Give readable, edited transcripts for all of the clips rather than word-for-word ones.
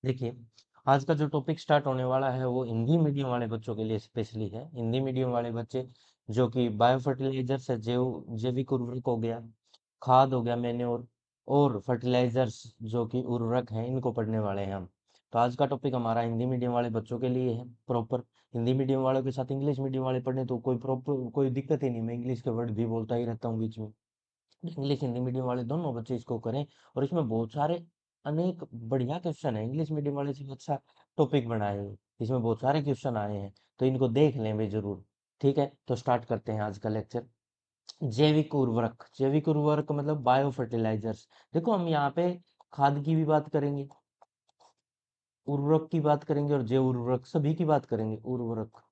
देखिए, आज का जो टॉपिक स्टार्ट होने वाला है वो हिंदी मीडियम वाले बच्चों के लिए स्पेशली है। हिंदी मीडियम वाले बच्चे जो कि बायो फर्टिलाइजर्स है, जैविक उर्वरक हो गया, खाद हो गया, मैन्योर और फर्टिलाइजर्स जो कि उर्वरक हैं, इनको पढ़ने वाले हैं हम। तो आज का टॉपिक हमारा हिंदी मीडियम वाले बच्चों के लिए है प्रॉपर। हिंदी मीडियम वालों के साथ इंग्लिश मीडियम वाले पढ़ने तो कोई दिक्कत ही नहीं, मैं इंग्लिश के वर्ड भी बोलता ही रहता हूँ बीच में। इंग्लिश हिंदी मीडियम वाले दोनों बच्चे इसको करें और इसमें बहुत सारे अनेक बढ़िया क्वेश्चन है। इंग्लिश मीडियम वाले से अच्छा टॉपिक बनाए हैं, इसमें बहुत सारे क्वेश्चन आए हैं, तो इनको देख लें भाई जरूर। ठीक है, तो स्टार्ट करते हैं आज का लेक्चर। जैविक उर्वरक मतलब बायो फर्टिलाइजर्स। देखो हम यहाँ पे खाद की भी बात करेंगे, उर्वरक की बात करेंगे और जैव उर्वरक सभी की बात करेंगे। उर्वरक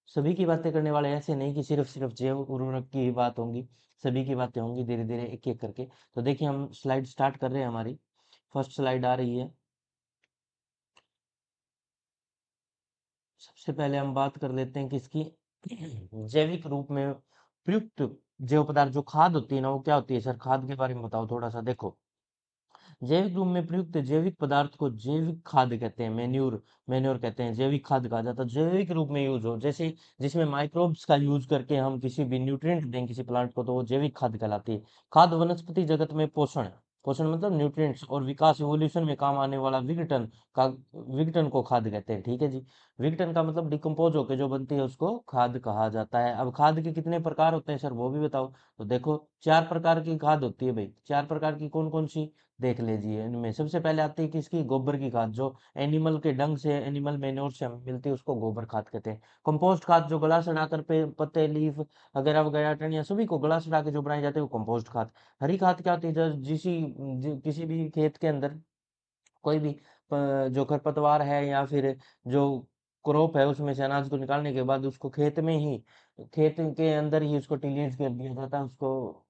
सभी की बातें करने वाले, ऐसे नहीं कि सिर्फ जैव उर्वरक की ही बात होंगी, सभी की बातें होंगी धीरे धीरे एक एक करके। तो देखिए हम स्लाइड स्टार्ट कर रहे हैं, हमारी फर्स्ट स्लाइड आ रही है। सबसे पहले हम बात कर लेते हैं कि इसकी जैविक रूप में प्रयुक्त जैव पदार्थ जो खाद होती है ना, वो क्या होती है? सर खाद के बारे में बताओ थोड़ा सा। देखो, जैविक रूप में प्रयुक्त जैविक पदार्थ को जैविक खाद कहते हैं, मेन्यूर मेन्योर कहते हैं, जैविक खाद कहा जाता है। जैविक रूप में यूज हो, जैसे जिसमें माइक्रोब्स का यूज करके हम किसी भी न्यूट्रिएंट दें किसी प्लांट को, तो वो जैविक खाद कहलाती है। खाद वनस्पति जगत में पोषण, पोषण मतलब न्यूट्रिएंट्स और विकास इवोल्यूशन में काम आने वाला विघटन का, विघटन को खाद कहते हैं। ठीक है जी। विघटन का मतलब डिकम्पोज होकर जो बनती है उसको खाद कहा जाता है। अब खाद के कितने प्रकार होते हैं सर, वो भी बताओ। तो देखो, 4 प्रकार की खाद होती है भाई। 4 प्रकार की कौन कौन सी? देख लीजिए, इनमें सबसे पहले आती है किसकी? गोबर की खाद, जो एनिमल के डंग से, एनिमल मेन्योर से हमें मिलती है, उसको गोबर खाद कहते हैं। कंपोस्ट खाद जो गला सड़ाकर पे पत्ते, लीफ वगैरह वगैरह टहनियाँ सभी को गला सड़ा के जो बनाई जाती है वो कंपोस्ट खाद। हरी खाद क्या होती है? किसी भी खेत के अंदर कोई भी जो खरपतवार है या फिर जो क्रॉप है उसमें से अनाज को निकालने के बाद उसको खेत के अंदर ही उसको टिलीज कर दिया जाता है, उसको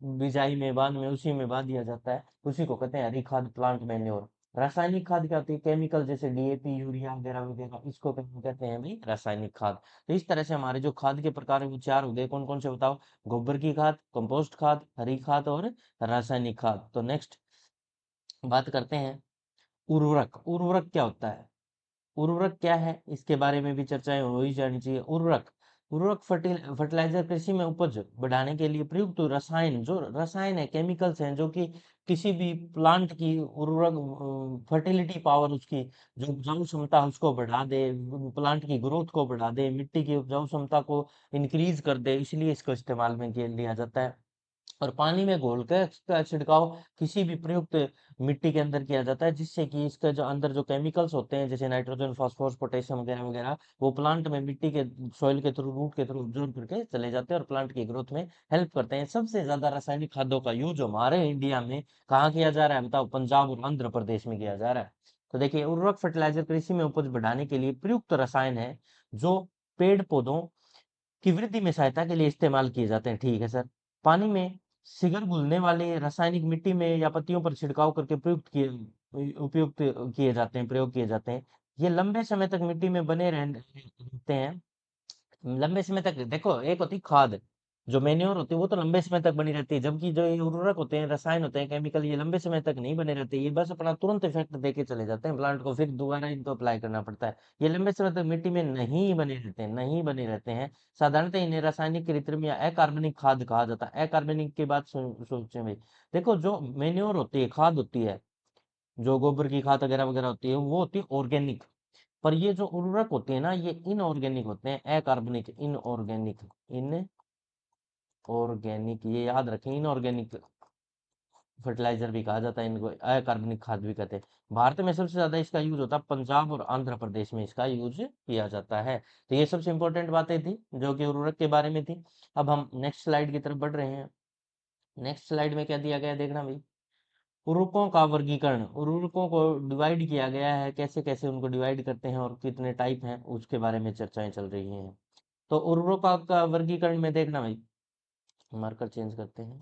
बिजाई में, बाद में उसी में बा दिया जाता है, उसी को कहते हैं हरी खाद, प्लांट मैन्योर। रासायनिक खाद क्या होती है? केमिकल, जैसे डीएपी, यूरिया वगैरह वगैरह, इसको कहते हैं भाई रासायनिक खाद। तो इस तरह से हमारे जो खाद के प्रकार है वो 4 हो गए। कौन कौन से बताओ? गोबर की खाद, कंपोस्ट खाद, हरी खाद और रासायनिक खाद। तो नेक्स्ट बात करते हैं उर्वरक। उर्वरक क्या होता है? उर्वरक क्या है, इसके बारे में भी चर्चाएं हो ही जानी चाहिए। उर्वरक, फर्टिलाइजर कृषि में उपज बढ़ाने के लिए प्रयुक्त रसायन, जो रसायन है, केमिकल्स हैं, जो कि किसी भी प्लांट की उर्वरक फर्टिलिटी पावर, उसकी जो उपजाऊ क्षमता है उसको बढ़ा दे, प्लांट की ग्रोथ को बढ़ा दे, मिट्टी की उपजाऊ क्षमता को इंक्रीज कर दे, इसलिए इसको इस्तेमाल में लिया जाता है। और पानी में घोलकर इसका छिड़काव किसी भी प्रयुक्त मिट्टी के अंदर किया जाता है, जिससे कि इसका जो अंदर जो केमिकल्स होते हैं, जैसे नाइट्रोजन, फास्फोरस, पोटेशियम वगैरह वगैरह, वो प्लांट में मिट्टी के, सॉइल के थ्रू, रूट के थ्रू ऑब्जॉर्व करके चले जाते हैं और प्लांट की ग्रोथ में हेल्प करते हैं। सबसे ज्यादा रासायनिक खादों का यूज हमारे इंडिया में कहाँ किया जा रहा है बताओ? पंजाब और आंध्र प्रदेश में किया जा रहा है। तो देखिए, उर्वरक फर्टिलाइजर कृषि में उपज बढ़ाने के लिए प्रयुक्त रसायन है, जो पेड़ पौधों की वृद्धि में सहायता के लिए इस्तेमाल किए जाते हैं। ठीक है सर। पानी में सिगर घुलने वाले रासायनिक मिट्टी में या पत्तियों पर छिड़काव करके उपयुक्त किए जाते हैं, प्रयोग किए जाते हैं। ये लंबे समय तक मिट्टी में बने रहते हैं। लंबे समय तक, देखो एक होती खाद, जो मेन्योर होती है वो तो लंबे समय तक बनी रहती है, जबकि जो ये उर्वरक होते हैं, रसायन होते हैं, केमिकल, ये लंबे समय तक नहीं बने रहते। ये बस अपना तुरंत इफेक्ट देके चले जाते हैं प्लांट को, फिर दोबारा इनको अप्लाई करना पड़ता है। ये लंबे समय तक मिट्टी में नहीं बने रहते हैं, नहीं बने रहते हैं। साधारणतः इन्हें रासायनिक, कृत्रिम या अकार्बनिक खाद कहा जाता है। अकार्बनिक की बात सोचे भाई। देखो, जो मेन्योर होती है, खाद होती है, जो गोबर की खाद वगैरह वगैरह होती है, वो होती है ऑर्गेनिक। पर ये जो उर्वरक होते हैं ना, ये इनऑर्गेनिक होते हैं, अकार्बनिक, इनऑर्गेनिक, इनऑर्गेनिक, ये याद रखें। इनऑर्गेनिक फर्टिलाइजर भी कहा जाता है इनको, अकार्बनिक खाद भी कहते हैं। भारत में सबसे ज्यादा इसका यूज होता है, पंजाब और आंध्र प्रदेश में इसका यूज किया जाता है। तो ये सबसे इंपॉर्टेंट बातें थी जो कि उर्वरक के बारे में थी। अब हम नेक्स्ट स्लाइड की तरफ बढ़ रहे हैं। नेक्स्ट स्लाइड में क्या दिया गया है, देखना भाई। उर्वरकों का वर्गीकरण, उर्वरकों को डिवाइड किया गया है, कैसे कैसे उनको डिवाइड करते हैं और कितने टाइप हैं, उसके बारे में चर्चाएं चल रही हैं। तो उर्वरकों का वर्गीकरण में देखना भाई, मार्कर चेंज करते हैं।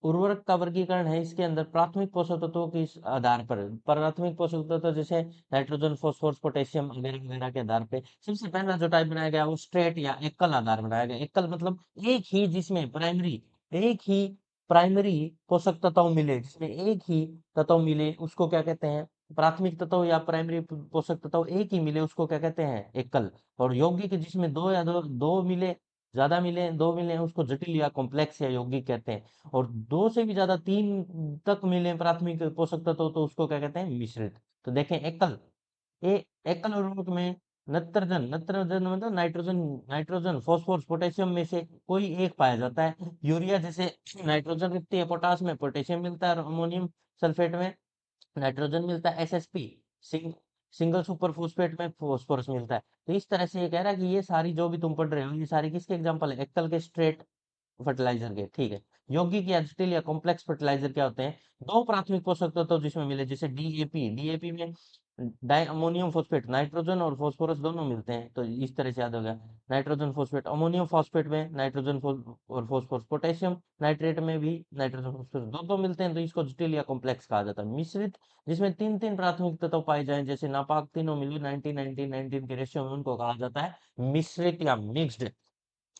उर्वरक का वर्गीकरण है, इसके अंदर प्राथमिक पोषक तत्वों के इस आधार पर, प्राथमिक पोषक तत्व जैसे नाइट्रोजन, फास्फोरस, पोटेशियम वगैरह वगैरह के आधार पे सबसे पहला जो टाइप बनाया गया वो स्ट्रेट या एकल आधार बनाया गया। एकल मतलब एक ही, जिसमें एक ही प्राइमरी पोषक तत्व मिले, जिसमें एक ही तत्व मिले, उसको क्या कहते हैं? प्राथमिक तत्व या प्राइमरी पोषक तत्व एक ही मिले उसको क्या कहते हैं, एकल। और यौगिक जिसमें दो या दो मिले, ज्यादा मिले, दो मिले, उसको जटिल या कॉम्प्लेक्स या यौगिक कहते हैं। और दो से भी ज्यादा, तीन तक मिले प्राथमिक पोषक तत्व तो उसको क्या कहते हैं, मिश्रित। तो देखें एकल, ए एकल उर्वरक में नत्रजन, नत्रजन मतलब नाइट्रोजन, नाइट्रोजन फॉस्फोरस पोटेशियम में से कोई एक पाया जाता है। यूरिया जैसे नाइट्रोजन रहती है, पोटास में पोटेशियम मिलता है, और अमोनियम सल्फेट में नाइट्रोजन मिलता है, एसएसपी सिंग, सिंगल सुपर फॉस्फेट में फॉस्फोरस मिलता है। तो इस तरह से ये कह रहा है कि ये सारी जो भी तुम पढ़ रहे हो ये सारी किसके एग्जांपल है, एकल के स्ट्रेट फर्टिलाइजर के, ठीक है। यौगिक या जटिल या कॉम्प्लेक्स फर्टिलाइजर क्या होते हैं, दो प्राथमिक पोषक तत्व जिसमें मिले, जैसे डीएपी, डीएपी में डाई अमोनियम फॉस्फेट, नाइट्रोजन और फॉस्फोरस दोनों मिलते हैं, तो इस तरह से याद होगा। नाइट्रोजन फॉस्फेट, अमोनियम फॉस्फेट में नाइट्रोजन और फॉस्फोरस, पोटेशियम नाइट्रेट में भी नाइट्रोजन फॉस्फोरस, दो दो मिलते हैं, तो इसको जटिल या कॉम्प्लेक्स कहा जाता है। मिश्रित, जिसमें तीन तीन प्राथमिक तत्व पाए जाएं, जैसे नापाक तीनों मिले 19 19 19 के रेशियो में, उनको कहा जाता है मिश्रित या मिक्स्ड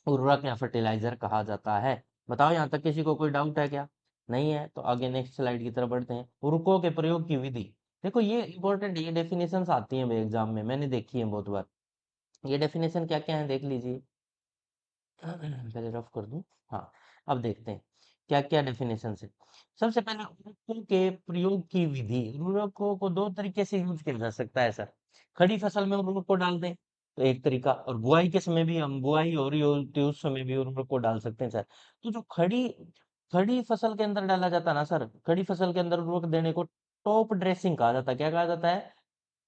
उर्वरक या फर्टिलाइजर कहा जाता है। बताओ यहाँ तक किसी को कोई डाउट है क्या? नहीं है तो आगे नेक्स्ट स्लाइड की तरफ बढ़ते हैं। उर्वरकों के प्रयोग की विधि, देखो ये इंपॉर्टेंट, ये डेफिनेशंस आती हैं एग्जाम में, मैंने देखी है बहुत बार। ये डेफिनेशन क्या क्या है देख लीजिए। पहले रफ कर दूं। हाँ, अब देखते हैं क्या क्या डेफिनेशन है। सबसे पहले उर्वरकों के प्रयोग की विधि, उर्वरकों को दो तरीके से यूज किया जा सकता है सर। खड़ी फसल में उर्वरक को डाल दें तो एक तरीका, और बुआई के समय भी, हम बुआई हो रही होती है उस समय भी उर्वरक को डाल सकते हैं सर। तो जो खड़ी खड़ी फसल के अंदर डाला जाता है ना सर, खड़ी फसल के अंदर उर्वरक देने को टॉप ड्रेसिंग कहा जाता है। क्या कहा जाता है?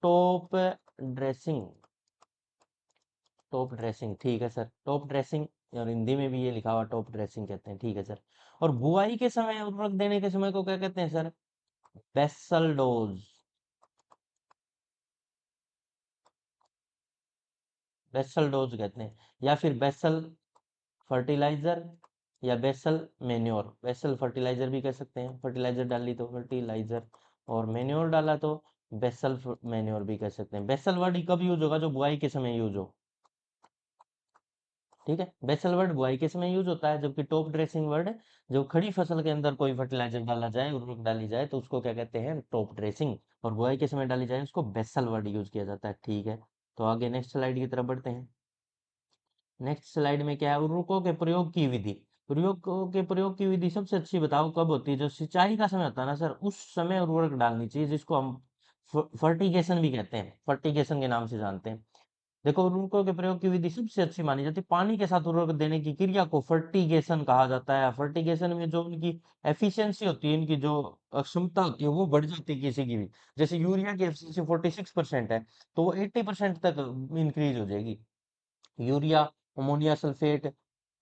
टॉप ड्रेसिंग, टॉप ड्रेसिंग, ठीक है सर, टॉप ड्रेसिंग। और हिंदी में भी ये लिखा हुआ टॉप ड्रेसिंग कहते हैं, ठीक है सर। और बुआई के समय, उर्वरक देने के समय को क्या कहते हैं sir? Basal dose, basal dose कहते हैं, या फिर बेसल फर्टिलाइजर, या बेसल मेन्योर। बेसल फर्टिलाइजर भी कह सकते हैं, फर्टिलाइजर डाली तो फर्टिलाइजर, और मेन्योर डाला तो बेसल मेन्योर भी कह सकते हैं। बेसल वर्ड कब यूज होगा? जो बुआई के समय यूज हो, ठीक है। बेसल वर्ड बुआई के समय यूज होता है, जबकि टॉप ड्रेसिंग वर्ड जो खड़ी फसल के अंदर कोई फर्टिलाइजर डाला जाए, उर्वरक डाली जाए, तो उसको क्या कहते हैं? Top dressing. और बुआई के समय डाली जाए उसको बेसल वर्ड यूज किया जाता है, ठीक है। तो आगे नेक्स्ट स्लाइड की तरफ बढ़ते हैं। नेक्स्ट स्लाइड में क्या है? उर्वरकों के प्रयोग की विधि। उर्वरकों के प्रयोग की विधि सबसे अच्छी बताओ कब होती है? जो सिंचाई का समय होता है ना सर, उस समय उर्वरक डालनी चाहिए, जिसको हम फर्टिगेशन भी कहते हैं, फर्टिगेशन के नाम से जानते हैं। देखो, उर्वरकों के प्रयोग की विधि सबसे अच्छी मानी जाती है, पानी के साथ उर्वरक देने की क्रिया को फर्टिगेशन कहा जाता है। फर्टिगेशन में जो उनकी एफिशिएंसी होती है, इनकी जो क्षमता होती है वो बढ़ जाती है किसी की भी। जैसे यूरिया की एफिशिएंसी 46% है, तो वो 80% तक इंक्रीज हो जाएगी। यूरिया, अमोनिया सल्फेट,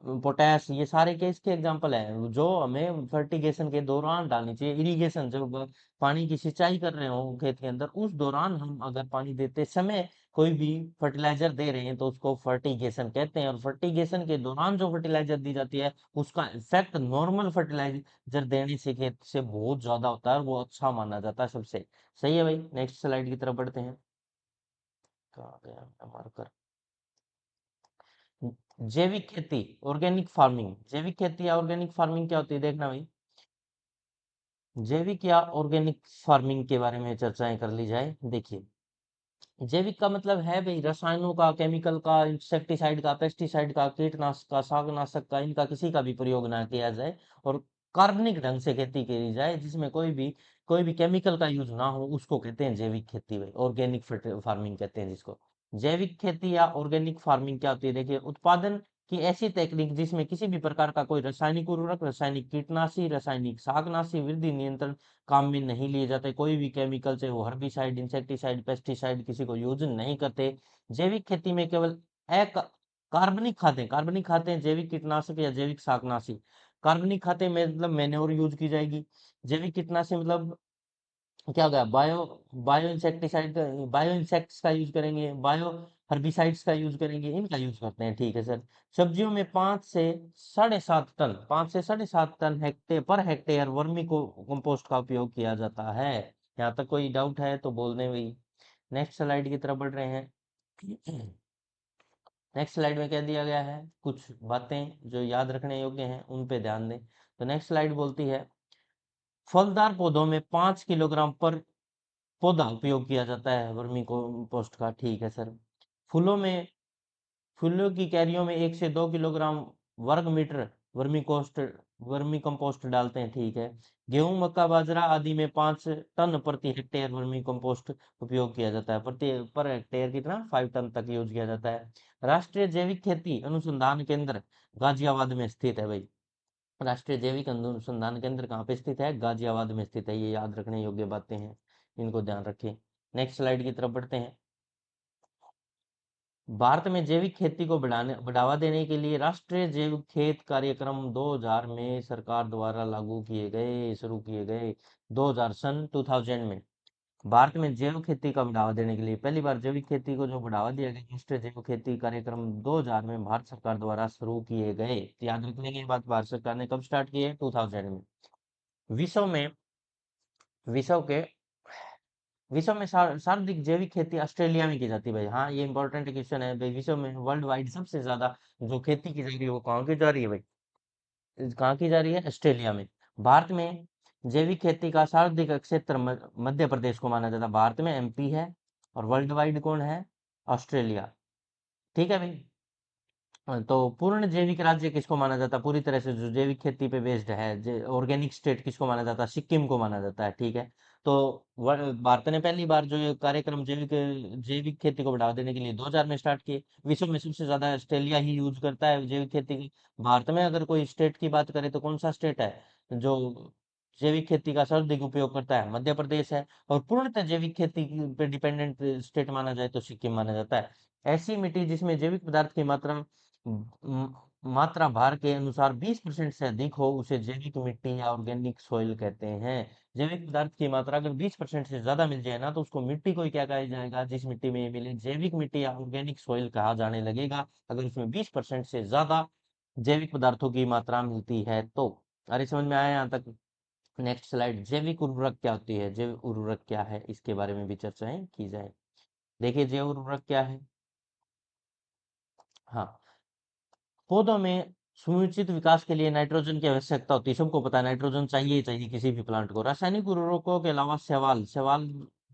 पोटैश, ये सारे के इसके एग्जांपल है जो हमें फर्टिगेशन के दौरान डालनी चाहिए। इरिगेशन, जब पानी की सिंचाई कर रहे हो खेत के अंदर, उस दौरान हम अगर पानी देते समय कोई भी फर्टिलाइजर दे रहे हैं तो उसको फर्टिगेशन कहते हैं। और फर्टिगेशन के दौरान जो फर्टिलाइजर दी जाती है उसका इफेक्ट नॉर्मल फर्टिलाइजर देने से खेत से बहुत ज्यादा होता है, और वो अच्छा माना जाता है सबसे। सही है भाई, नेक्स्ट स्लाइड की तरफ बढ़ते हैं। कहाँ गया मार्कर? जैविक खेती, ऑर्गेनिक फार्मिंग। जैविक खेती या ऑर्गेनिक फार्मिंग क्या होती है, देखना भाई। जैविक या ऑर्गेनिक फार्मिंग के बारे में चर्चाएं कर ली जाए। देखिए, जैविक का मतलब है भाई रसायनों का, केमिकल का, इंसेक्टिसाइड का, पेस्टिसाइड का, कीटनाशक का, शाकनाशक का, इनका किसी का भी प्रयोग ना किया जाए, और कार्बनिक ढंग से खेती की जाए, जिसमें कोई भी केमिकल का यूज ना हो, उसको कहते हैं जैविक खेती भाई, ऑर्गेनिक फार्मिंग कहते हैं जिसको। जैविक खेती या ऑर्गेनिक फार्मिंग क्या होती है? देखिए, उत्पादन की ऐसी टेक्निक जिसमें किसी भी प्रकार का कोई रासायनिक उर्वरक, रासायनिक कीटनाशी, रासायनिक शाकनाशी, वृद्धि नियंत्रण काम में नहीं लिए जाते, कोई भी केमिकल से वो हर्बिसाइड, इंसेक्टिसाइड, पेस्टिसाइड किसी को यूज नहीं करते। जैविक खेती में केवल एक कार्बनिक खाते हैं, जैविक कीटनाशक या जैविक शाकनाशी। कार्बनिक खाते में मतलब मैन्योर यूज की जाएगी। जैविक कीटनाशी मतलब क्या हो गया? बायो इंसेक्टिसाइड का, बायो इंसेक्ट्स का यूज करेंगे, बायो हर्बिसाइड्स का यूज करेंगे, इनका यूज करते हैं, ठीक है सर। सब्जियों में 5 से 7.5 टन, 5 से 7.5 ton hectare per hectare vermi को कंपोस्ट का उपयोग किया जाता है। यहाँ तक कोई डाउट है तो बोल दें भाई। नेक्स्ट स्लाइड की तरफ बढ़ रहे हैं। नेक्स्ट स्लाइड में क्या दिया गया है? कुछ बातें जो याद रखने योग्य हैं उन पे ध्यान दें। तो नेक्स्ट स्लाइड बोलती है, फलदार पौधों में 5 किलोग्राम पर पौधा उपयोग किया जाता है वर्मी कंपोस्ट का, ठीक है सर। फूलों में फूलों की क्यारियों में 1 से 2 किलोग्राम वर्ग मीटर वर्मी कोस्ट वर्मी कंपोस्ट डालते हैं, ठीक है। गेहूं, मक्का, बाजरा आदि में 5 टन प्रति हेक्टेयर वर्मी कंपोस्ट उपयोग किया जाता है। प्रति पर हेक्टेयर कितना, 5 टन तक यूज किया जाता है। राष्ट्रीय जैविक खेती अनुसंधान केंद्र गाजियाबाद में स्थित है भाई। राष्ट्रीय जैविक अनुसंधान केंद्र कहाँ पे स्थित है, गाजियाबाद में स्थित है। ये याद रखने योग्य बातें हैं, इनको ध्यान रखें। नेक्स्ट स्लाइड की तरफ बढ़ते हैं। भारत में जैविक खेती को बढ़ावा देने के लिए राष्ट्रीय जैविक खेत कार्यक्रम 2000 में सरकार द्वारा लागू किए गए, शुरू किए गए। 2000 सन 2000 में भारत में जैविक खेती का बढ़ावा देने के लिए पहली बार जैविक खेती को जो बढ़ावा दिया गया, राष्ट्रीय जैविक खेती कार्यक्रम 2000 में भारत सरकार द्वारा शुरू किए गए। तो याद रखने की बात, भारत सरकार ने कब स्टार्ट किए, 2000 में। विश्व में विश्व के विश्व में सर्वाधिक जैविक खेती ऑस्ट्रेलिया में की जाती है भाई। हाँ, ये इंपॉर्टेंट क्वेश्चन है भाई। विश्व में वर्ल्ड वाइड सबसे ज्यादा जो खेती की जा रही है वो कहाँ की जा रही है भाई, कहाँ की जा रही है, ऑस्ट्रेलिया में। भारत में जैविक खेती का सर्वाधिक क्षेत्र मध्य प्रदेश को माना जाता है। भारत में एमपी है, और वर्ल्ड वाइड कौन है, ऑस्ट्रेलिया। ठीक है भाई। तो पूर्ण जैविक राज्य किसको माना जाता है, पूरी तरह से जो जैविक खेती पे बेस्ड है, ऑर्गेनिक स्टेट किसको माना जाता है, सिक्किम को माना जाता है, ठीक है। तो भारत ने पहली बार जो ये कार्यक्रम जैविक जैविक खेती को बढ़ावा देने के लिए 2000 में स्टार्ट किए। विश्व में सबसे ज्यादा ऑस्ट्रेलिया ही यूज करता है जैविक खेती की। भारत में अगर कोई स्टेट की बात करें तो कौन सा स्टेट है जो जैविक खेती का सर्वाधिक उपयोग करता है, मध्य प्रदेश है। और पूर्णतः जैविक खेती पे डिपेंडेंट स्टेट माना जाए तो सिक्किम माना जाता है। ऐसी मिट्टी जिसमें जैविक पदार्थ की मात्रा भार के अनुसार 20% से अधिक हो उसे जैविक मिट्टी या ऑर्गेनिक सॉइल कहते हैं। जैविक पदार्थ की मात्रा अगर 20% से ज्यादा मिल जाए ना, तो उसको मिट्टी को ही क्या कहा जाएगा, जिस मिट्टी में ये मिले, जैविक मिट्टी या ऑर्गेनिक सॉइल कहा जाने लगेगा, अगर उसमें 20% से ज्यादा जैविक पदार्थों की मात्रा मिलती है तो। अरे समझ में आया यहाँ तक। नेक्स्ट स्लाइड, जैविक उर्वरक क्या होती है, जैविक उर्वरक क्या है, इसके बारे में भी चर्चाएं की जाए। देखिए जैव उर्वरक क्या है। हाँ, पौधों में सुनिश्चित विकास के लिए नाइट्रोजन की आवश्यकता होती है, सबको पता है नाइट्रोजन चाहिए ही चाहिए किसी भी प्लांट को। रासायनिक उर्वरकों के अलावा शैवाल शैवाल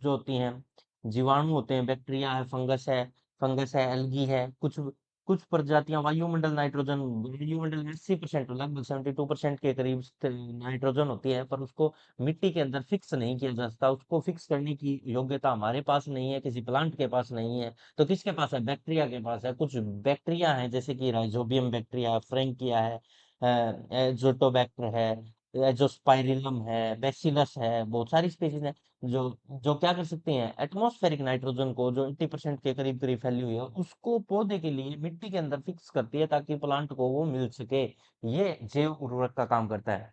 जो होती हैं, जीवाणु होते हैं, बैक्टीरिया है, फंगस है, एल्गी है, कुछ कुछ प्रजातियां वायुमंडल नाइट्रोजन, वायुमंडल में 80% लगभग 72% के करीब नाइट्रोजन होती है, पर उसको मिट्टी के अंदर फिक्स नहीं किया जा सकता। उसको फिक्स करने की योग्यता हमारे पास नहीं है, किसी प्लांट के पास नहीं है। तो किसके पास है, बैक्टीरिया के पास है। कुछ बैक्टीरिया हैं जैसे कि राइजोबियम बैक्टीरिया, फ्रैंकिया है, एजोटोबैक्टर है, एजोस्पाइरिलम है, बैसिलस है, बहुत सारी स्पीशीज हैं जो जो क्या कर सकती हैं, एटमॉस्फेरिक नाइट्रोजन को जो 80% के करीब करीब फैली हुई है उसको पौधे के लिए मिट्टी के अंदर फिक्स करती है ताकि प्लांट को वो मिल सके। ये जैव उर्वरक का काम करता है।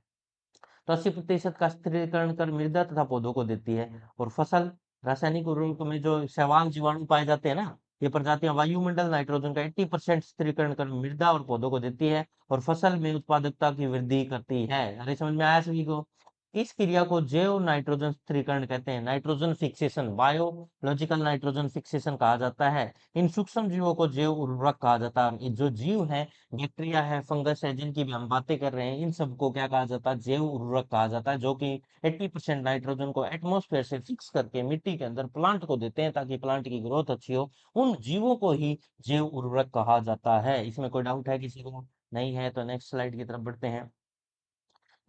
तो 80% का स्थिरीकरण कर मृदा तथा पौधों को देती है। और फसल, रासायनिक उर्वरकों में जो शैवाल जीवाणु पाए जाते हैं ना, ये प्रजातियां वायुमंडल नाइट्रोजन का 80% स्थिरीकरण कर मृदा और पौधों को देती है, और फसल में उत्पादकता की वृद्धि करती है। अरे समझ में आया सभी को। इस क्रिया को जैव नाइट्रोजन स्थिरीकरण कहते हैं, nitrogen fixation, biological nitrogen fixation कहा जाता है। इन सूक्ष्म जीवों को जैव उर्वरक कहा जाता है। ये जो जीव है, बैक्टीरिया है, फंगस है, जिनकी भी हम बातें कर रहे हैं, इन सबको क्या कहा जाता है, जैव उर्वरक कहा जाता है, जो कि 80% नाइट्रोजन को एटमॉस्फेयर से फिक्स करके मिट्टी के अंदर प्लांट को देते हैं ताकि प्लांट की ग्रोथ अच्छी हो। उन जीवों को ही जैव उर्वरक कहा जाता है। इसमें कोई डाउट है किसी को, नहीं है तो नेक्स्ट स्लाइड की तरफ बढ़ते हैं।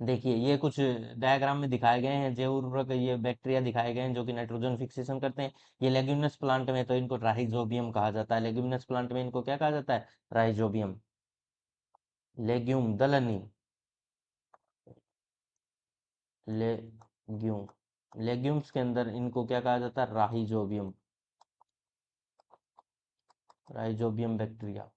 देखिए ये कुछ डायग्राम में दिखाए गए हैं जैव उर्वरक, ये बैक्टीरिया दिखाए गए हैं जो कि नाइट्रोजन फिक्सेशन करते हैं। ये लेग्यूमिनस प्लांट में तो इनको राइजोबियम कहा जाता है, लेग्यूमिनस प्लांट में इनको क्या कहा जाता है, राइजोबियम। लेग्यूम दलहनी, लेग्यूम लेग्यूम्स के अंदर इनको क्या कहा जाता है, राइजोबियम, राइजोबियम बैक्टीरिया।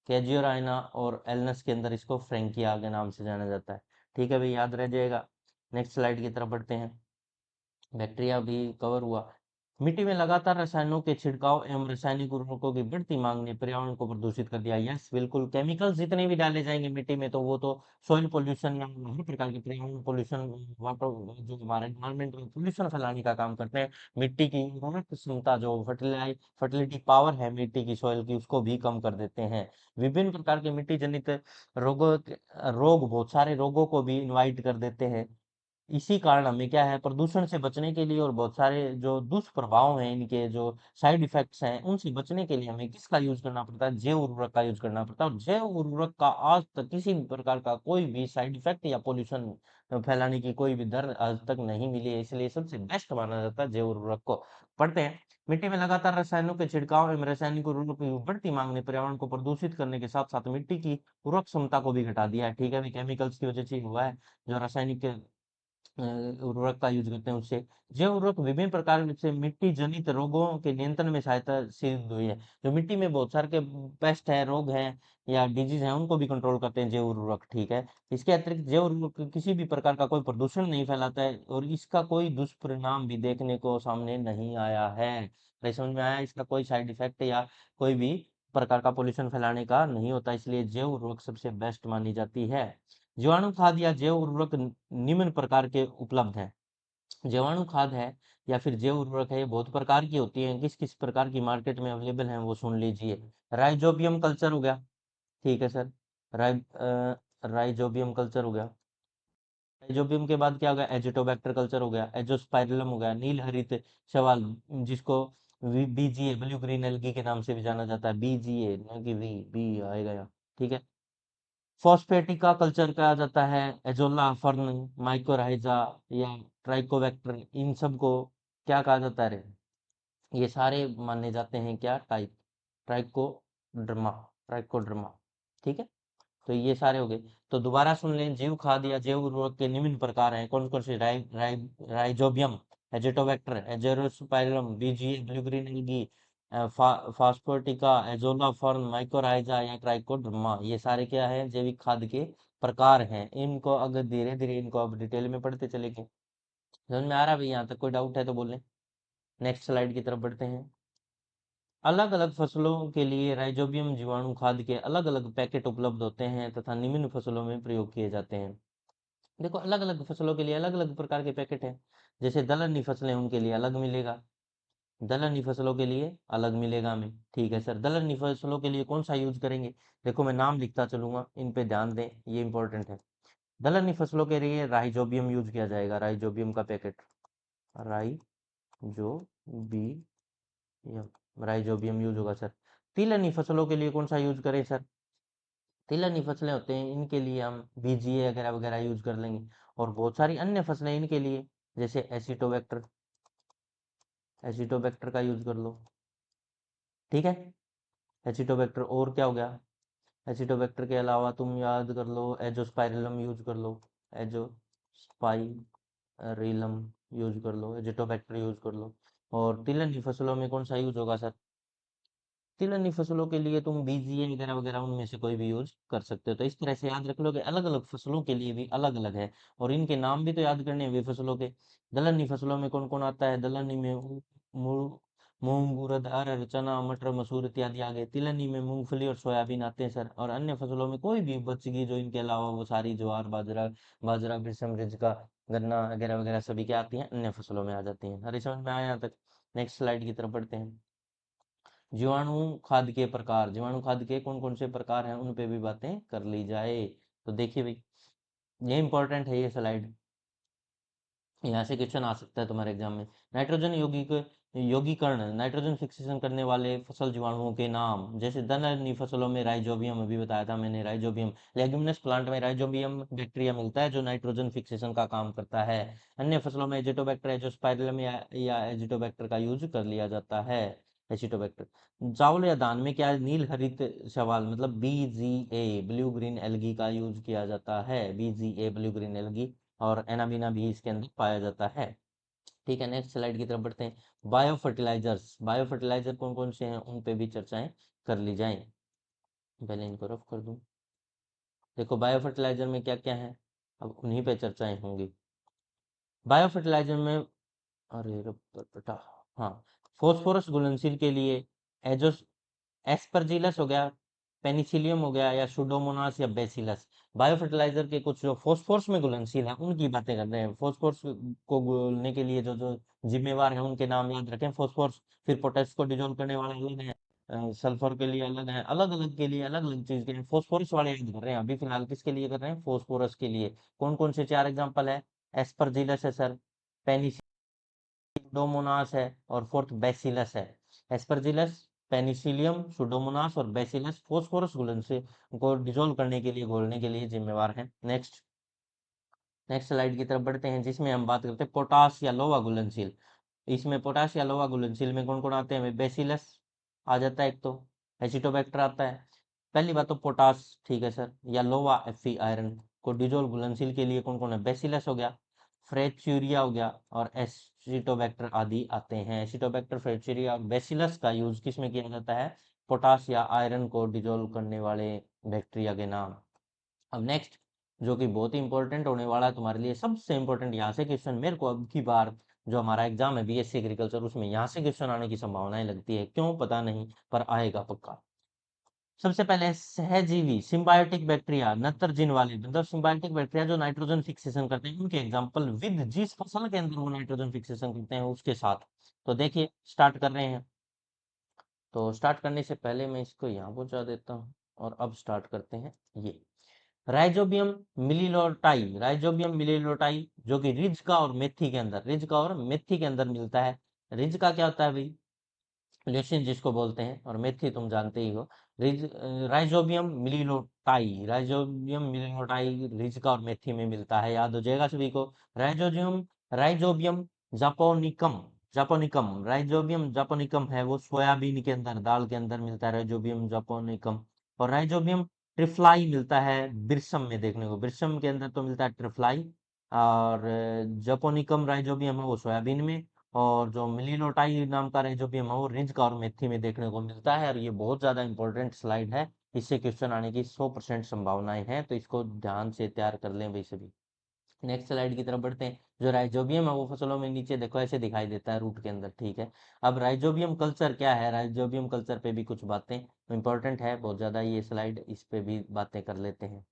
कैजियोराइना और एलनस के अंदर इसको फ्रैंकिया के नाम से जाना जाता है। ठीक है भाई, याद रह जाएगा। नेक्स्ट स्लाइड की तरफ बढ़ते हैं। बैक्टीरिया भी कवर हुआ। मिट्टी में लगातार रसायनों के छिड़काव एवं रासायनिक उर्वरकों की बढ़ती मांग ने पर्यावरण को प्रदूषित कर दिया। यस बिल्कुल, केमिकल्स जितने भी डाले जाएंगे मिट्टी में तो वो तो सॉइल पोल्यूशन या हर प्रकार के पर्यावरण पोल्यूशन, वाटर जो हमारे एनवायरमेंट में पोल्यूशन फैलाने का काम करते हैं। मिट्टी की उर्वरक क्षमता, जो फर्टिलिटी पावर है मिट्टी की, सॉइल की, उसको भी कम कर देते हैं। विभिन्न प्रकार के मिट्टी जनित रोग बहुत सारे रोगों को भी इनवाइट कर देते हैं। इसी कारण हमें क्या है, प्रदूषण से बचने के लिए और बहुत सारे जो दुष्प्रभाव हैं इनके, जो साइड इफेक्ट्स हैं, उनसे बचने के लिए हमें किसका यूज करना पड़ता है, जैव उर्वरक का यूज करना पड़ता है। और जैव उर्वरक का आज तक किसी भी प्रकार का कोई भी साइड इफेक्ट या पोल्यूशन फैलाने की कोई भी दर आज तक नहीं मिली है, इसलिए सबसे बेस्ट माना जाता है जैव उर्वरक को। पढ़ते हैं। मिट्टी में लगातार रसायनों के छिड़काव एवं रासायनिक उर्वरकों की बढ़ती मांग ने पर्यावरण को प्रदूषित करने के साथ साथ मिट्टी की उर्वरक क्षमता को भी घटा दिया है। ठीक है, केमिकल्स की वजह से ही हुआ है, जो रासायनिक उर्वरक का यूज करते हैं उससे। जैव उर्वरक विभिन्न प्रकार से मिट्टी जनित रोगों के नियंत्रण में सहायता सिद्ध हुई है। जो मिट्टी में बहुत सारे के पेस्ट है, रोग हैं या डिजीज हैं, उनको भी कंट्रोल करते हैं जैव उर्वरक। ठीक है, इसके अतिरिक्त जैव उर्वरक किसी भी प्रकार का कोई प्रदूषण नहीं फैलाता है और इसका कोई दुष्परिणाम भी देखने को सामने नहीं आया है। नहीं समझ में आया, इसका कोई साइड इफेक्ट या कोई भी प्रकार का पोल्यूशन फैलाने का नहीं होता, इसलिए जैव उर्वरक सबसे बेस्ट मानी जाती है। जीवाणु खाद या जैव उर्वरक निम्न प्रकार के उपलब्ध हैं। जीवाणु खाद है या फिर जैव उर्वरक है, ये बहुत प्रकार की होती है। किस किस प्रकार की मार्केट में अवेलेबल है वो सुन लीजिए। राइजोबियम कल्चर हो गया। ठीक है सर, राइजोबियम कल्चर हो गया। राइजोबियम के बाद क्या हो गया, एजिटोबैक्टर कल्चर हो गया, एजोस्पाइरलम हो गया, नील हरित शैवाल, जिसको बीजीए ब्लू ग्रीन एल्गी के नाम से भी जाना जाता है, बीजीए ना कि वी बी आएगा यहाँ। ठीक है, फॉस्फेटिका कल्चर कहा जाता है, एजोला फर्न, माइकोराइजा या ट्राइकोवेक्टर, इन सब को क्या कहा जाता है रे? ये सारे माने जाते हैं क्या, टाइप, ट्राइकोड्रमा, ट्राइकोड्रमा। ठीक है, तो ये सारे हो गए। तो दोबारा सुन लें, जीव खाद या जैव उर्वरक के निम्न प्रकार हैं, कौन कौन से, rhizobium, azotobacter, azospirillum, BGA blue green algae, फास्फोटिका, एजोला फर्न, माइकोराइजा या ट्राइकोडर्मा, ये सारे क्या है, जैविक खाद के प्रकार हैं। इनको अगर धीरे धीरे इनको अब डिटेल में पढ़ते चलेंगे। समझ में आ रहा है भाई? यहाँ तक कोई डाउट है तो बोलें। नेक्स्ट स्लाइड की तरफ बढ़ते हैं। अलग अलग फसलों के लिए राइजोबियम जीवाणु खाद के अलग अलग पैकेट उपलब्ध होते हैं तथा निम्न फसलों में प्रयोग किए जाते हैं। देखो, अलग अलग फसलों के लिए अलग अलग प्रकार के पैकेट हैं। जैसे दलहनी फसलें, उनके लिए अलग मिलेगा, दलहनी फसलों के लिए अलग मिलेगा हमें। ठीक है सर, दलहनी फसलों के लिए कौन सा यूज करेंगे? देखो मैं नाम लिखता चलूंगा, इन पे ध्यान दें, ये इंपॉर्टेंट है। दलहनी फसलों के लिए राइजोबियम यूज किया जाएगा, राइजोबियम का पैकेट, राइजोबियम, राइजोबियम यूज होगा सर। तिलहनी फसलों के लिए कौन सा यूज करें सर? तिलहनी फसलें होते हैं, इनके लिए हम बीजीए वगैरह वगैरह यूज कर लेंगे। और बहुत सारी अन्य फसलें इनके लिए, जैसे एसिटोबैक्टर, एसिटोबैक्टर का यूज कर लो। ठीक है, एसिटोबैक्टर, और क्या हो गया, एसिटोबैक्टर के अलावा तुम याद कर लो, एजोस्पाइरिलम यूज कर लो, एजोस्पाइरिलम यूज कर लो, एजिटोबैक्टर यूज कर लो। और तिलहनी फसलों में कौन सा यूज होगा सर? तिलहनी फसलों के लिए तुम बीजीए वगैरह वगैरह उनमें से कोई भी यूज कर सकते हो। तो इस तरह से याद रख लो कि अलग अलग फसलों के लिए भी अलग अलग है, और इनके नाम भी तो याद करने हैं वे फसलों के। दलहनी फसलों में कौन कौन आता है? दलहनी में मूंग, उड़द, अरहर, चना, मटर, मसूर इत्यादि आ गए। तिलहनी में मूंगफली और सोयाबीन आते हैं सर। और अन्य फसलों में कोई भी बच गई जो इनके अलावा, वो सारी ज्वार, बाजरा, बाजरा, का गन्ना वगैरह वगैरह सभी क्या आती हैं, अन्य फसलों में आ जाती हैं। हरी समझ में आया यहाँ तक? नेक्स्ट स्लाइड की तरफ बढ़ते हैं। जीवाणु खाद के प्रकार, जीवाणु खाद के कौन कौन से प्रकार हैं, उन पे भी बातें कर ली जाए। तो देखिए भाई, ये इंपॉर्टेंट है ये स्लाइड, यहाँ से क्वेश्चन आ सकता है तुम्हारे एग्जाम में। नाइट्रोजन यौगीकरण, नाइट्रोजन फिक्सेशन करने वाले फसल जीवाणुओं के नाम, जैसे दलहनी फसलों में राइजोबियम, अभी बताया था मैंने राइजोबियम। लेग्यूमिनस प्लांट में राइजोबियम बैक्टीरिया मिलता है जो नाइट्रोजन फिक्सेशन का काम करता है। अन्य फसलों में एजिटोबैक्टर, एजोस्पाइरिलम या एजिटोबैक्टर का यूज कर लिया जाता है, एजिटोबैक्टर। चावल या दान में क्या है? नील हरित शैवाल, मतलब बीजीए ब्लू ग्रीन एल्गी का यूज किया जाता है, बीजीए ब्लू ग्रीन एल्गी। और एनाबिना भी इसके अंदर पाया जाता है। ठीक है, नेक्स्ट स्लाइड की तरफ बढ़ते हैं। बायो फर्टिलाइजर्स, बायो फर्टिलाइजर कौन कौन से हैं, उन पे भी चर्चाएं कर ली जाएं। पहले इनको रफ कर दूं। देखो, बायो फर्टिलाइजर में क्या क्या है, अब उन्हीं पे चर्चाएं होंगी। बायो फर्टिलाइजर में, अरे बेटा, हाँ, फोस्फोरस घुलनशील के लिए एजोस एस्परजिलस हो गया, पेनिसिलियम हो गया, या सुडोमोनास या बेसिलस। बायो फर्टिलाइजर के कुछ जो फोस्फोरस में घुलनशील है उनकी बातें कर रहे हैं। फोस्फोरस को घुलने के लिए जो जो जिम्मेवार है उनके नाम याद रखें, फोस्फोरस। फिर पोटेस को डिजोल्व करने वाला अलग है, सल्फर के लिए अलग है, अलग अलग के लिए अलग अलग चीज के लिए फोस्फोरस वाले याद कर रहे हैं। अभी फिलहाल किसके लिए कर रहे हैं? फोस्फोरस के लिए। कौन कौन से चार एग्जाम्पल है? एस्परजिलस है सर, सुडोमोनास है, और फोर्थ बैसिलस है। एस्परजिलस, पेनिसिलियम, सुडोमोनास और बैसिलस फोस्फोरस घुलनशील को डिसॉल्व करने के लिए, घोलने के लिए जिम्मेवार है। नेक्स्ट नेक्स्ट स्लाइड की तरफ बढ़ते हैं, जिसमें हम बात करते हैं पोटास या लोहा घुलनशील। इसमें पोटास या लोहा घुलनशील में कौन कौन आते हैं? बेसिलस आ जाता है, एक तो एसिटोबैक्टर आता है। पहली बात तो पोटास, ठीक है सर, या लोहा Fe आयरन को डिजोल्व घुलनशील के लिए कौन कौन है? बेसिलस हो गया, फ्रेचुरिया हो गया, और एसिटोबैक्टर आदि आते हैं। एसिटोबैक्टर, फ्रेचुरिया और बेसिलस का यूज किस में किया जाता है? पोटास या आयरन को डिजोल्व करने वाले बैक्टीरिया के नाम। अब नेक्स्ट, जो कि बहुत ही इंपॉर्टेंट होने वाला है तुम्हारे लिए, सबसे इंपॉर्टेंट यहाँ से क्वेश्चन, मेरे को अब की बार जो हमारा एग्जाम है बीएससी एग्रीकल्चर, उसमें यहाँ से क्वेश्चन आने की संभावनाएं लगती है, क्यों पता नहीं, पर आएगा पक्का। सबसे पहले सहजीवी सिम्बायोटिक बैक्टीरिया, नत्रजीन वाले, मतलब सिम्बायोटिक बैक्टीरिया जो नाइट्रोजन फिक्सेशन करते हैं, उनके एग्जांपल विद जिस फसल के अंदर वो नाइट्रोजन फिक्सेशन करते हैं उसके साथ। तो देखिए स्टार्ट कर रहे हैं। तो स्टार्ट करने से पहले मैं इसको यहाँ पहुंचा देता हूँ, और अब स्टार्ट करते हैं। ये राइजोबियम मिलिलोटाई, राइजोबियम मिलिलोटाई, जो कि रिज का और मेथी के अंदर, रिज का और मेथी के अंदर मिलता है। रिज का क्या होता है भाई? ल्यूसिन जिसको बोलते हैं, और मेथी तुम जानते ही हो। रिज राइजोबियम मिलिलोटाई, राइजोबियम मिलिलोटाई रिज का और मेथी में मिलता है, याद हो जाएगा सभी को। राइजोबियम राइजोबियम जापोनिकम, जापोनिकम, राइजोबियम जापोनिकम है वो सोयाबीन के अंदर, दाल के अंदर मिलता है राइजोबियम जापोनिकम। और राइजोबियम ट्रिफ्लाई मिलता है बिरसम में, देखने को बिरसम के अंदर तो मिलता है ट्रिफ्लाई। और जापोनिकम राइजोबियम है वो सोयाबीन में। और जो मिलिलोटाई नाम का राइजोबियम है वो रिंज का और मेथी में देखने को मिलता है। और ये बहुत ज्यादा इंपॉर्टेंट स्लाइड है, इससे क्वेश्चन आने की 100% संभावनाएं हैं, तो इसको ध्यान से तैयार कर लें भाई सभी। नेक्स्ट स्लाइड की तरफ बढ़ते हैं। जो राइजोबियम है वो फसलों में नीचे देखो ऐसे दिखाई देता है रूट के अंदर, ठीक है। अब राइजोबियम कल्चर क्या है? राइजोबियम कल्चर पे भी कुछ बातें इंपॉर्टेंट है बहुत ज्यादा ये स्लाइड, इस पे भी बातें कर लेते हैं।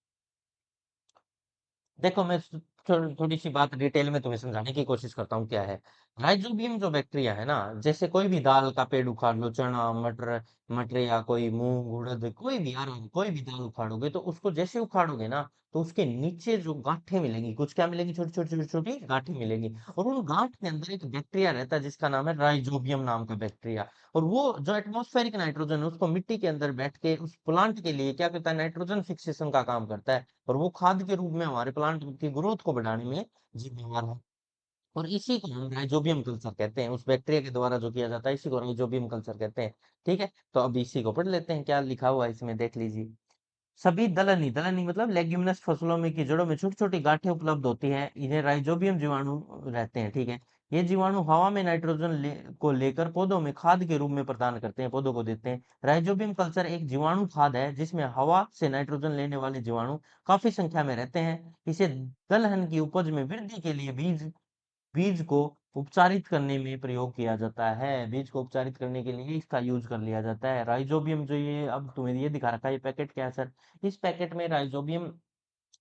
देखो मैं थोड़ी सी बात डिटेल में तुम्हें समझाने की कोशिश करता हूँ क्या है। राइजोबियम जो बैक्टीरिया है ना, जैसे कोई भी दाल का पेड़ उखाड़ लो, चना मटर, मटर या कोई मूंग उड़द, कोई भी यार, कोई भी दाल उखाड़ोगे तो उसको जैसे उखाड़ोगे ना, तो उसके नीचे जो गांठें मिलेंगी, कुछ क्या मिलेंगी? छोटी छोटी छोटी छोटी गांठें मिलेंगी, और उन गांठ के अंदर एक बैक्टीरिया रहता है जिसका नाम है राइजोबियम नाम का बैक्टीरिया। और वो जो एटमॉस्फेरिक नाइट्रोजन है उसको मिट्टी के अंदर बैठ के उस प्लांट के लिए क्या करता है? नाइट्रोजन फिक्सेशन का काम करता है, और वो खाद के रूप में हमारे प्लांट की ग्रोथ को बढ़ाने में जिम्मेवार है। और इसी को हम राइजोबियम कल्चर कहते हैं, उस बैक्टीरिया के द्वारा जो किया जाता है इसी को राइजोबियम कल्चर कहते हैं। ठीक है, तो अब इसी को पढ़ लेते हैं, क्या लिखा हुआ है इसमें देख लीजिए। सभी दलहनी, दलहनी मतलब लेग्यूमिनस फसलों में की जड़ों में छोटी छोटी गांठें उपलब्ध होती हैं, इन्हें राइजोबियम जीवाणु रहते हैं, ठीक है। ये जीवाणु हवा में नाइट्रोजन को लेकर पौधों में खाद के रूप में प्रदान करते हैं, पौधों को देते हैं। राइजोबियम कल्चर एक जीवाणु खाद है जिसमें हवा से नाइट्रोजन लेने वाले जीवाणु काफी संख्या में रहते हैं। इसे दलहन की उपज में वृद्धि के लिए बीज बीज को उपचारित करने में प्रयोग किया जाता है, बीज को उपचारित करने के लिए इसका यूज कर लिया जाता है। राइजोबियम जो ये अब तुम्हें ये दिखा रखा है, ये पैकेट क्या है सर? इस पैकेट में राइजोबियम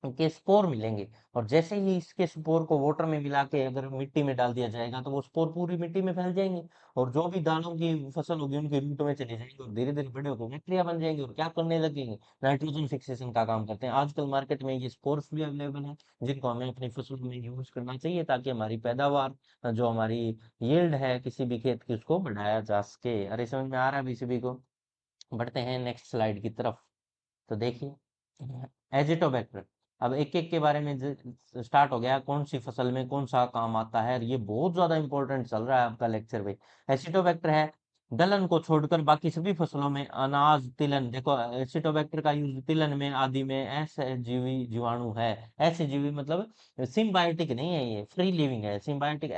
के स्पोर मिलेंगे, और जैसे ही इसके स्पोर को वाटर में मिला के अगर मिट्टी में डाल दिया जाएगा तो वो स्पोर पूरी मिट्टी में फैल जाएंगे, और जो भी दालों की फसल होगी उनके रूट में चले जाएंगे, और धीरे धीरे बड़े होकर बैक्टीरिया बन जाएंगे, और क्या करने लगेंगे? नाइट्रोजन फिक्सेशन का काम करते हैं। आजकल मार्केट में ये स्पोर्स भी अवेलेबल है, जिनको हमें अपनी फसल में यूज करना चाहिए, ताकि हमारी पैदावार, जो हमारी यील्ड है किसी भी खेत की, उसको बढ़ाया जा सके। अरे समझ में आ रहा है भी सभी को? बढ़ते हैं नेक्स्ट स्लाइड की तरफ। तो देखिए एजिटोबैक्टर, अब एक एक के बारे में स्टार्ट हो गया, कौन सी फसल में कौन सा काम आता है, और ये बहुत ज्यादा इंपॉर्टेंट चल रहा है आपका लेक्चर भाई। एसिटोबैक्टर है दलहन को छोड़कर बाकी सभी फसलों में, अनाज तिलहन, देखो एसिटोबैक्टर का यूज तिलहन में आदि में ऐसे जीवी जीवाणु है। ऐसे जीवी मतलब सिम्बायोटिक नहीं है, ये फ्री लिविंग है। सिम्बायोटिक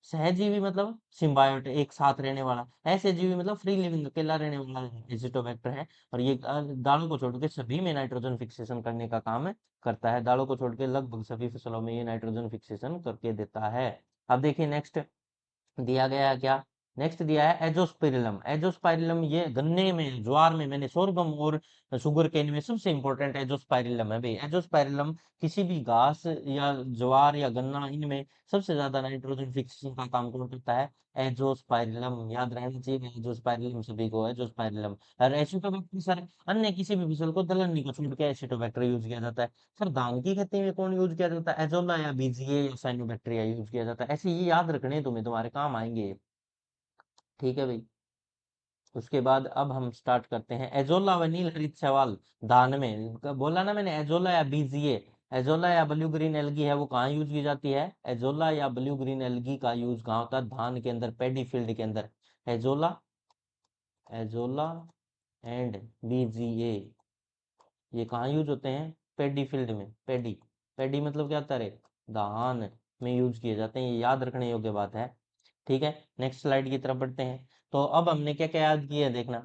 सहजीवी मतलब सिम्बायोट, एक साथ रहने वाला। ऐसे जीवी मतलब फ्री लिविंग, अकेला रहने वाला एसिटोबैक्टर है। और ये दालों को छोड़ के सभी में नाइट्रोजन फिक्सेशन करने का काम करता है, दालों को छोड़ के लगभग सभी फसलों में ये नाइट्रोजन फिक्सेशन करके देता है। अब देखिए नेक्स्ट दिया गया है क्या? नेक्स्ट दिया है एजोस्पिरिलम। एजोस्पाइरिलम ये गन्ने में, ज्वार में, मैंने सोरगम और शुगर केन में सबसे इंपॉर्टेंट एजोस्पाइरिलम है भाई। एजोस्पाइरिलम किसी भी घास या ज्वार या गन्ना, इनमें सबसे ज्यादा नाइट्रोजन फिक्सेशन का काम कौन करता है? एजोस्पाइरिलम। याद रहना चाहिए एजोस्पाइरिलम सभी को, एजोस्पाइरिलम। और एसिटोबैक्टर सर, अन्य किसी भी फसल को दलहनी को छोड़ के एसिटोबैक्टर यूज किया जाता है। सर धान की खेती में कौन यूज किया जाता है? एजोला या बीजीए या साइनोबैक्टीरिया यूज किया जाता है। ऐसे ये याद रखने हैं तुम्हें, तुम्हारे काम आएंगे। ठीक है भाई। उसके बाद अब हम स्टार्ट करते हैं एजोला व नील हरित शैवाल। धान में बोला ना मैंने, एजोला या बीजीए, एजोला या ब्लू ग्रीन एल्गी है, वो कहाँ यूज की जाती है? एजोला या ब्लू ग्रीन एल्गी का यूज कहाँ होता है? धान के अंदर, पैडी फील्ड के अंदर। एजोला, एजोला एंड बीजीए, ये कहाँ यूज होते हैं? पैडी फील्ड में। पैडी, पैडी मतलब क्या होता है रे? धान में यूज किए जाते हैं, ये याद रखने योग्य बात है। ठीक है, नेक्स्ट स्लाइड की तरफ बढ़ते हैं। तो अब हमने क्या क्या याद किया है देखना,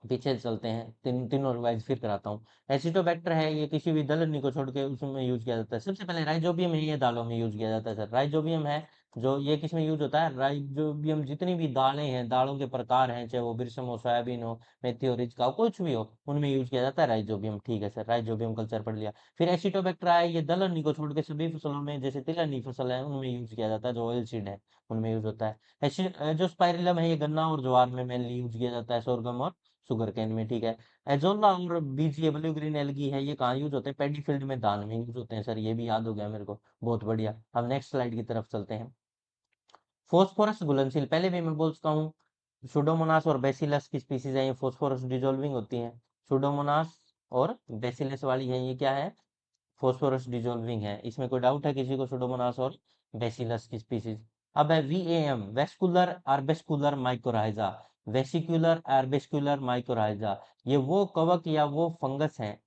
पीछे चलते हैं, तीनों रिवाइज फिर कराता हूँ। एसिटोबैक्टर है, ये किसी भी दलहनी को छोड़ के उसमें यूज किया जाता है। सबसे पहले राइजोबियम है, ये दालों में यूज किया जाता है सर। राइजोबियम है जो, ये किस में यूज होता है? राइजोबियम जितनी भी दालें हैं, दालों के प्रकार हैं, चाहे वो बिरसम हो, सोयाबीन हो, मेथी हो, रिचका हो, कुछ भी हो, उनमें यूज किया जाता है राइजोबियम। ठीक है सर, राइजोबियम कल्चर पढ़ लिया। फिर एसिटोबैक्टर है, ये दलहनी को छोड़ के सभी फसलों में, जैसे तिलहनी फसल है उनमें यूज किया जाता है, जो ऑयल सीड है उनमें यूज होता है। जो स्पाइरिलम है, ये गन्ना और ज्वार में मेनली यूज किया जाता है, सोरगम और शुगर केन में। ठीक है। एजोला और बीजीए, ब्लू ग्रीन एल्गी है, ये कहाँ यूज होते हैं? पैडी फील्ड में, धान में यूज होते हैं सर। ये भी याद हो गया मेरे को, बहुत बढ़िया। हम नेक्स्ट स्लाइड की तरफ चलते हैं। फोस्फोरस घुलनशील, पहले भी मैं बोल चुका हूँ, सुडोमोनास और बेसिलस की स्पीसीज है, ये फोस्फोरस डिजोल्विंग होती हैं। सुडोमोनास और बेसिलस वाली है, ये क्या है? फोस्फोरस डिजोल्विंग है। इसमें कोई डाउट है किसी को? सुडोमोनास और बेसिलस की स्पीसीज। अब है वीएएम, वेस्कुलर आर्बेस्कुलर माइकोराइजा। वेसिकुलर आर्बेस्कुलर माइकोराइजा, ये वो कवक या वो फंगस है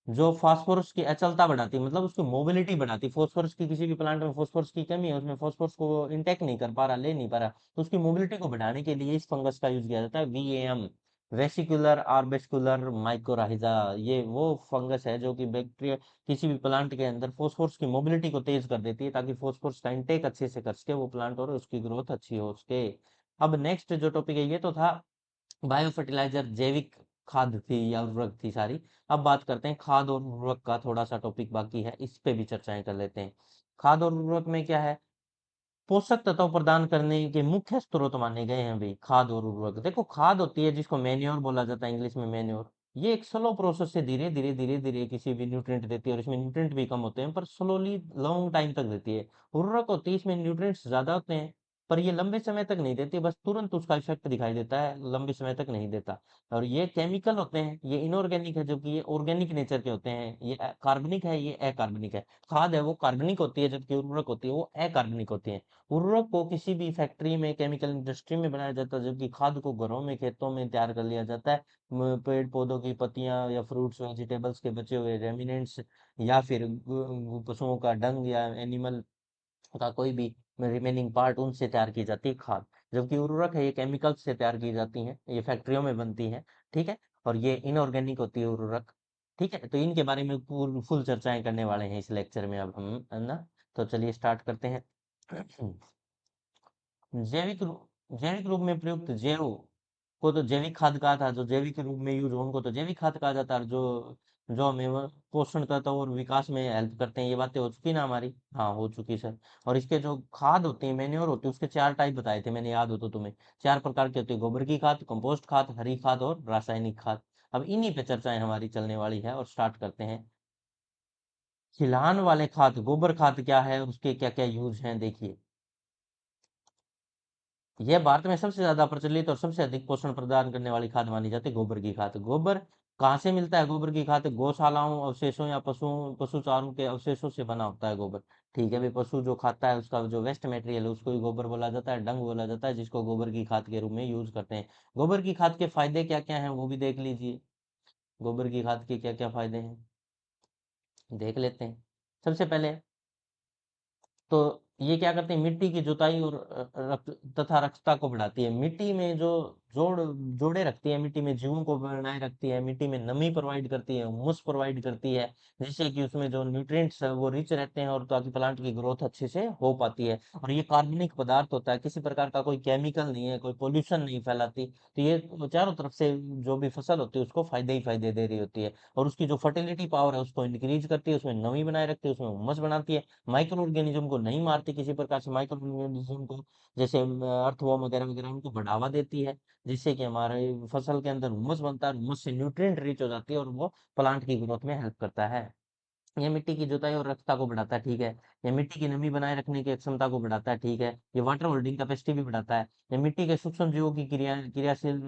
जो फास्फोरस की अचलता बढ़ाती है, मतलब उसकी मोबिलिटी बढ़ाती है। फास्फोरस की, किसी भी प्लांट में फास्फोरस की कमी है, उसमें फास्फोरस को इंटेक नहीं कर पा रहा, ले नहीं पा रहा, तो उसकी मोबिलिटी को बढ़ाने के लिए इस फंगस का यूज किया जाता है, वीएएम, वेसिकुलर आर्बेस्कुलर माइकोराइजा। ये वो फंगस है जो कि बैक्टीरिया, किसी भी प्लांट के अंदर फास्फोरस की मोबिलिटी को तेज कर देती है, ताकि फास्फोरस का इंटेक अच्छे से कर सके वो प्लांट और उसकी ग्रोथ अच्छी हो सके। अब नेक्स्ट जो टॉपिक है, ये तो था बायो फर्टिलाइजर, जैविक खाद थी या उर्वरक थी सारी। अब बात करते हैं खाद और उर्वरक का, थोड़ा सा टॉपिक बाकी है, इस पे भी चर्चाएं कर लेते हैं। खाद और उर्वरक में क्या है? पोषक तत्व प्रदान करने के मुख्य स्रोत माने गए हैं भाई खाद और उर्वरक। देखो, खाद होती है जिसको मैन्योर बोला जाता है, इंग्लिश में मैन्योर। ये एक स्लो प्रोसेस से धीरे धीरे धीरे धीरे किसी भी न्यूट्रिएंट देती है, और इसमें न्यूट्रिएंट भी कम होते हैं, पर स्लोली लॉन्ग टाइम तक देती है। उर्वरक होती है, इसमें न्यूट्रिएंट्स ज्यादा होते हैं, पर ये लंबे समय तक नहीं देती, बस तुरंत उसका इफेक्ट दिखाई देता है, लंबे समय तक नहीं देता। और ये केमिकल होते हैं, ये इनऑर्गेनिक है, जो कि ये ऑर्गेनिक नेचर के होते हैं। ये कार्बनिक है, ये अकार्बनिक है। खाद है वो कार्बनिक होती है, जबकि उर्वरक होती है वो अकार्बनिक होती है। उर्वरक को किसी भी फैक्ट्री में, केमिकल इंडस्ट्री में बनाया जाता है, जबकि खाद को घरों में, खेतों में तैयार कर लिया जाता है। पेड़ पौधों की पत्तियां या फ्रूट्स वेजिटेबल्स के बचे हुए रेमिनेंट्स, या फिर पशुओं का डंग या एनिमल का कोई भी रिमेनिंग पार्ट, उनसे तैयार की जाती है खाद। जबकि उर्वरक है, ये केमिकल्स से तैयार की जाती हैं, ये फैक्ट्रियों में बनती हैं। ठीक है। और ये इनऑर्गेनिक होती है उर्वरक। ठीक है, तो इनके बारे में फुल चर्चाएं करने वाले हैं इस लेक्चर में अब हम, है ना? तो चलिए स्टार्ट करते हैं। जैविक रूप में प्रयुक्त जैव को तो जैविक खाद कहा था, जो जैविक रूप में यूज हो उनको तो जैविक खाद कहा जाता है। जो जो हमें वो पोषण करता है और विकास में हेल्प करते हैं, ये बातें हो चुकी ना हमारी? हाँ, हो चुकी सर। और इसके जो खाद होती है, मैन्योर होती है, उसके चार टाइप बताए थे मैंने, याद हो तो तुम्हें? चार प्रकार की होती है: गोबर की खाद, कंपोस्ट खाद, हरी खाद और रासायनिक खाद। अब इन्हीं पे चर्चाएं हमारी चलने वाली है, और स्टार्ट करते हैं। खिलान वाले खाद, गोबर खाद क्या है, उसके क्या क्या यूज हैं, देखिए। यह भारत में सबसे ज्यादा प्रचलित और सबसे अधिक पोषण प्रदान करने वाली खाद मानी जाती है गोबर की खाद। गोबर कहाँ से मिलता है? गोबर की खाद गौशालाओं अवशेषों या पशु चारों के अवशेषों से बना होता है गोबर। ठीक है भाई, पशु जो खाता है उसका जो वेस्ट मटेरियल है उसको ही गोबर बोला जाता है, डंग बोला जाता है, जिसको गोबर की खाद के रूप में यूज करते हैं। गोबर की खाद के फायदे क्या क्या हैं वो भी देख लीजिए। गोबर की खाद के क्या क्या फायदे हैं, देख लेते हैं। सबसे पहले तो ये क्या करते हैं, मिट्टी की जुताई और तथा रक्षता को बढ़ाती है। मिट्टी में जो जोड़े रखती है, मिट्टी में जीवों को बनाए रखती है, मिट्टी में नमी प्रोवाइड करती है, हुमस प्रोवाइड करती है, जिससे कि उसमें जो न्यूट्रिएंट्स है वो रिच रहते हैं और ताकि प्लांट की ग्रोथ अच्छे से हो पाती है। और ये कार्बनिक पदार्थ होता है, किसी प्रकार का कोई केमिकल नहीं है, कोई पोल्यूशन नहीं फैलाती। तो ये चारों तरफ से जो भी फसल होती है उसको फायदे ही फायदे दे रही होती है। और उसकी जो फर्टिलिटी पावर है उसको इंक्रीज करती है, उसमें नमी बनाए रखती है, उसमें हुमस बनाती है, माइक्रो ऑर्गेनिज्म को नहीं मारती किसी प्रकार से, माइक्रो ऑर्गेनिज्म को जैसे अर्थवर्म वगैरह वगैरह उनको बढ़ावा देती है, जिससे कि हमारे फसल के अंदर हुमस बनता है, हुमस से न्यूट्रिएंट रिच हो जाती है और वो प्लांट की ग्रोथ में हेल्प करता है। ये मिट्टी की जुताई और रखता को बढ़ाता है, ठीक है। ये मिट्टी की नमी बनाए रखने की क्षमता को बढ़ाता है, ठीक है। ये वाटर होल्डिंग कैपेसिटी भी बढ़ाता है। ये मिट्टी के सूक्ष्म जीवों की क्रियाशील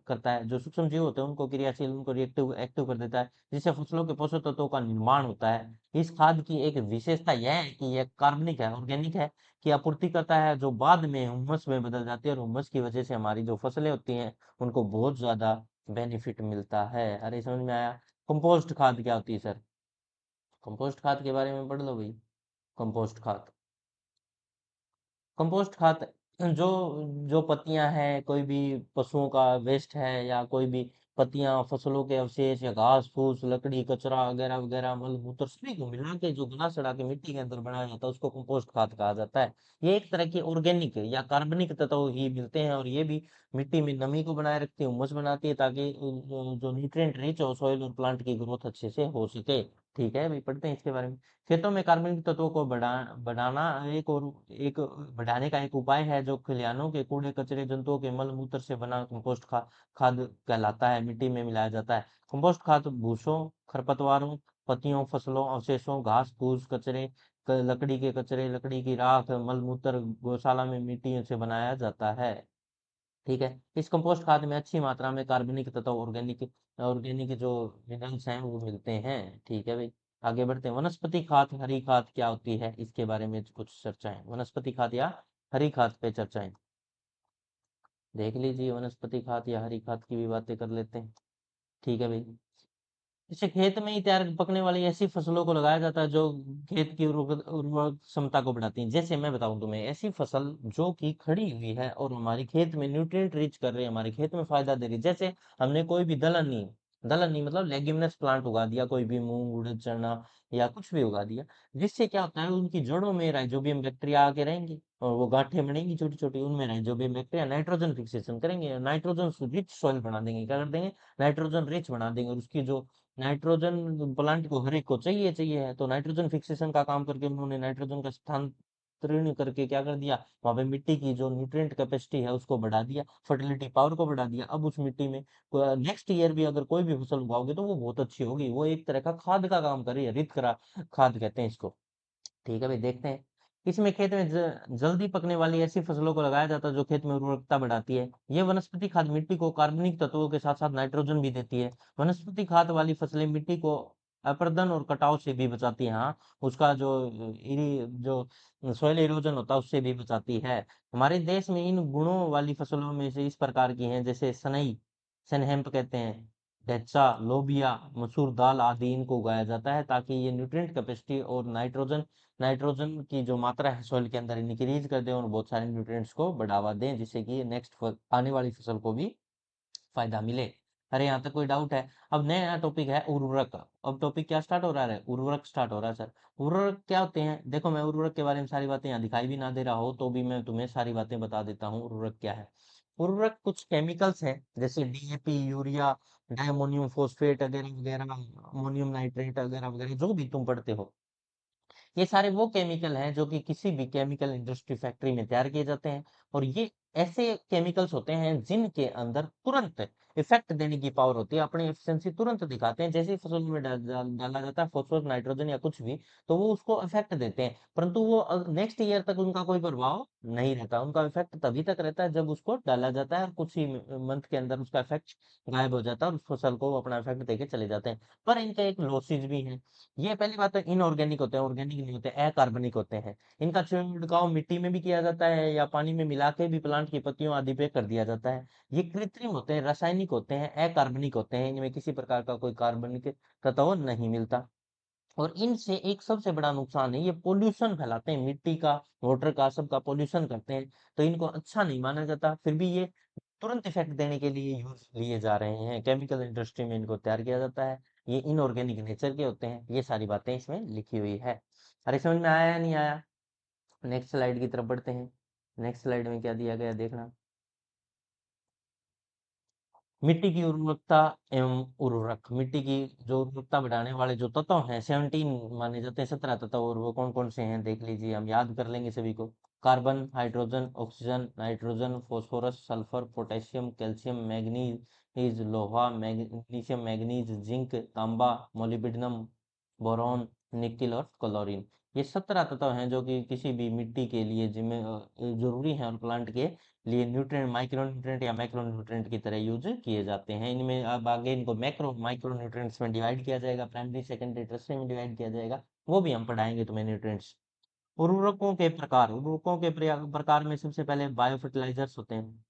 करता है। जो सूक्ष्म जीव होते हैं उनको क्रियाशील, उनको रिएक्टिव एक्टिव कर देता है, जिससे फसलों के पोषक तत्वों का निर्माण होता है। इस खाद की एक विशेषता यह है कि यह कार्बनिक है, ऑर्गेनिक है, की आपूर्ति करता है, जो बाद में हुमस में बदल जाती है और हुमस की वजह से हमारी जो फसलें होती हैं उनको बहुत ज्यादा बेनिफिट मिलता है। अरे समझ में आया। कंपोस्ट खाद क्या होती है सर? कंपोस्ट खाद के बारे में पढ़ लो भाई। कंपोस्ट खाद, कंपोस्ट खाद जो जो पत्तियां हैं, कोई भी पशुओं का वेस्ट है, या कोई भी पत्तियां, फसलों के अवशेष या घास फूस, लकड़ी, कचरा वगैरह वगैरह, मल मूत्र सभी को मिला के जो गला सड़ा के मिट्टी के अंदर बनाया जाता है उसको कंपोस्ट खाद कहा जाता है। ये एक तरह के ऑर्गेनिक या कार्बनिक तत्व ही मिलते हैं, और ये भी मिट्टी में नमी को बनाए रखती है, उमस बनाती है, ताकि जो न्यूट्रिएंट रिच हो सॉइल और प्लांट की ग्रोथ अच्छे से हो सके। ठीक है, अभी पढ़ते हैं इसके बारे में। खेतों में कार्बनिक तत्वों को बढ़ाना एक बढ़ाने का एक उपाय है, जो खलिहानों के कूड़े कचरे, जंतुओं के मल मूत्र से बना कंपोस्ट खाद कहलाता है, मिट्टी में मिलाया जाता है। कंपोस्ट खाद भूसों, खरपतवारों, पत्तियों, फसलों, अवशेषों, घास फूस, कचरे, लकड़ी के कचरे, लकड़ी की राख, मल मूत्र, गौशाला में मिट्टी से बनाया जाता है। ठीक है। इस कंपोस्ट खाद में अच्छी मात्रा में कार्बनिक तथा ऑर्गेनिक ऑर्गेनिक जो मिनरल्स हैं वो मिलते हैं। ठीक है भाई। आगे बढ़ते हैं। वनस्पति खाद, हरी खाद क्या होती है, इसके बारे में कुछ चर्चाएं। वनस्पति खाद या हरी खाद पे चर्चाएं देख लीजिए। वनस्पति खाद या हरी खाद की भी बातें कर लेते हैं। ठीक है भाई। इसे खेत में ही तैयार पकने वाली ऐसी फसलों को लगाया जाता है जो खेत की उर्वरक क्षमता को बढ़ाती हैं। जैसे मैं बताऊं तुम्हें, ऐसी फसल जो कि खड़ी हुई है और हमारी खेत में न्यूट्रिएंट रिच कर रही है, हमारे खेत में फायदा दे रही है। जैसे हमने कोई भी दलहनी, दलहनी मतलब लेग्यूमिनस प्लांट उगा दिया, कोई भी मूंग उड़द चना या कुछ भी उगा दिया, जिससे क्या होता है, उनकी जड़ों में राइजोबियम बैक्टीरिया आके रहेंगी और वो गांठें बनेंगी छोटी छोटी, उनमें राइजोबियम बैक्टीरिया नाइट्रोजन फिक्सेशन करेंगे, नाइट्रोजन रिच सॉइल बना देंगे। क्या कर देंगे? नाइट्रोजन रिच बना देंगे। और उसकी जो नाइट्रोजन प्लांट को हर एक को चाहिए चाहिए है, तो नाइट्रोजन फिक्सेशन का काम करके उन्होंने नाइट्रोजन का स्थानांतरण करके क्या कर दिया, वहां पे मिट्टी की जो न्यूट्रिएंट कैपेसिटी है उसको बढ़ा दिया, फर्टिलिटी पावर को बढ़ा दिया। अब उस मिट्टी में नेक्स्ट ईयर भी अगर कोई भी फसल उगाओगे तो वो बहुत अच्छी होगी। वो एक तरह का खाद का काम कर रही है, रित करा खाद कहते हैं इसको। ठीक है भाई, देखते हैं। इसमें खेत में जल्दी पकने वाली ऐसी फसलों को लगाया जाता है जो खेत में उर्वरकता बढ़ाती है। ये वनस्पति खाद मिट्टी को कार्बनिक तत्वों के साथ साथ नाइट्रोजन भी देती है। वनस्पति खाद वाली फसलें मिट्टी को अपर्दन और कटाव से भी बचाती हैं। हाँ, उसका जो सॉइल इरोजन होता है उससे भी बचाती है। हमारे देश में इन गुणों वाली फसलों में से इस प्रकार की हैं, जैसे सनई, सनहेम्प कहते हैं, ढेंचा, लोबिया, मसूर दाल आदि, इनको उगाया जाता है ताकि ये न्यूट्रिएंट कैपेसिटी और नाइट्रोजन की जो मात्रा है सॉइल के अंदर इंक्रीज कर दें और बहुत सारे न्यूट्रिएंट्स को बढ़ावा दें, जिससे कि नेक्स्ट आने वाली फसल को भी फायदा मिले। अरे यहाँ तक कोई डाउट है? अब नया टॉपिक है उर्वरक। अब टॉपिक क्या स्टार्ट हो रहा है? उर्वरक स्टार्ट हो रहा है सर। उर्वरक क्या होते हैं? देखो, मैं उर्वरक के बारे में सारी बातें यहाँ दिखाई भी ना दे रहा हो तो भी मैं तुम्हें सारी बातें बता देता हूँ उर्वरक क्या है। उर्वरक कुछ केमिकल्स हैं, जैसे डीएपी, यूरिया, डायमोनियम फॉस्फेट वगैरह वगैरह, अमोनियम नाइट्रेट वगैरह वगैरह, जो भी तुम पढ़ते हो, ये सारे वो केमिकल हैं जो कि किसी भी केमिकल इंडस्ट्री फैक्ट्री में तैयार किए जाते हैं। और ये ऐसे केमिकल्स होते हैं जिनके अंदर तुरंत इफेक्ट देने की पावर होती है, अपनी एफिशिएंसी तुरंत दिखाते हैं। जैसे ही फसल में डाला जाता है फॉस्फोरस, नाइट्रोजन या कुछ भी, तो वो उसको इफेक्ट देते हैं, परंतु वो नेक्स्ट ईयर तक उनका कोई प्रभाव नहीं रहता। उनका इफेक्ट तभी तक रहता है जब उसको डाला जाता है, और कुछ ही मंथ के अंदर उसका इफेक्ट गायब हो जाता है और उस फसल को वो अपना इफेक्ट देके चले जाते हैं। पर इनका एक लॉसेज भी है। ये पहली बात तो इनऑर्गेनिक होते हैं, ऑर्गेनिक नहीं होते, अकार्बनिक होते हैं। इनका छिड़काव मिट्टी में भी किया जाता है या पानी में मिला के भी प्लांट की पत्तियों आदि पे कर दिया जाता है। ये कृत्रिम होते हैं, रासायनिक होते हैं, अकार्बनिक होते हैं, इनमें किसी प्रकार का कोई कार्बनिक तत्व नहीं मिलता। और इनसे एक सबसे बड़ा नुकसान है, ये पोल्यूशन फैलाते हैं, मिट्टी का, वाटर का, सबका पोल्यूशन करते हैं। तो इनको अच्छा नहीं माना जाता, फिर भी ये तुरंत इफेक्ट देने के लिए यूज लिए जा रहे हैं, केमिकल इंडस्ट्री में इनको तैयार किया जाता है। ये इनऑर्गेनिक नेचर के होते हैं, ये सारी बातें इसमें लिखी हुई है। अरे समझ में आया या नहीं आया? नेक्स्ट स्लाइड की तरफ बढ़ते हैं। नेक्स्ट स्लाइड में क्या दिया गया देखना। मिट्टी की उर्वरकता एवं उर्वरक, मिट्टी की जो उर्वरकता बढ़ाने वाले जो तत्व हैं 17 माने जाते हैं, 17 तत्व, और वो कौन कौन से हैं देख लीजिए, हम याद कर लेंगे सभी को। Carbon, hydrogen, oxygen, nitrogen, phosphorus, sulphur, potassium, calcium, manganese, लोहा, मैग्नीशियम, मैग्नीज, जिंक, तांबा, मोलिब्डेनम, बोरॉन, निकेल और क्लोरीन। ये 17 तत्व हैं जो कि किसी भी मिट्टी के लिए जिम्मे जरूरी हैं, और प्लांट के लिए न्यूट्रिएंट, माइक्रो न्यूट्रिएंट या मैक्रो न्यूट्रिएंट की तरह यूज किए जाते हैं। इनमें अब आगे इनको मैक्रो माइक्रो न्यूट्रिएंट्स में डिवाइड किया जाएगा, प्राइमरी सेकेंडरी टर्शियरी में डिवाइड किया जाएगा, वो भी हम पढ़ाएंगे तुम्हें न्यूट्रिएंट्स। उर्वरकों के प्रकार, उर्वरकों के प्रकार में सबसे पहले बायो फर्टिलाइजर्स होते हैं।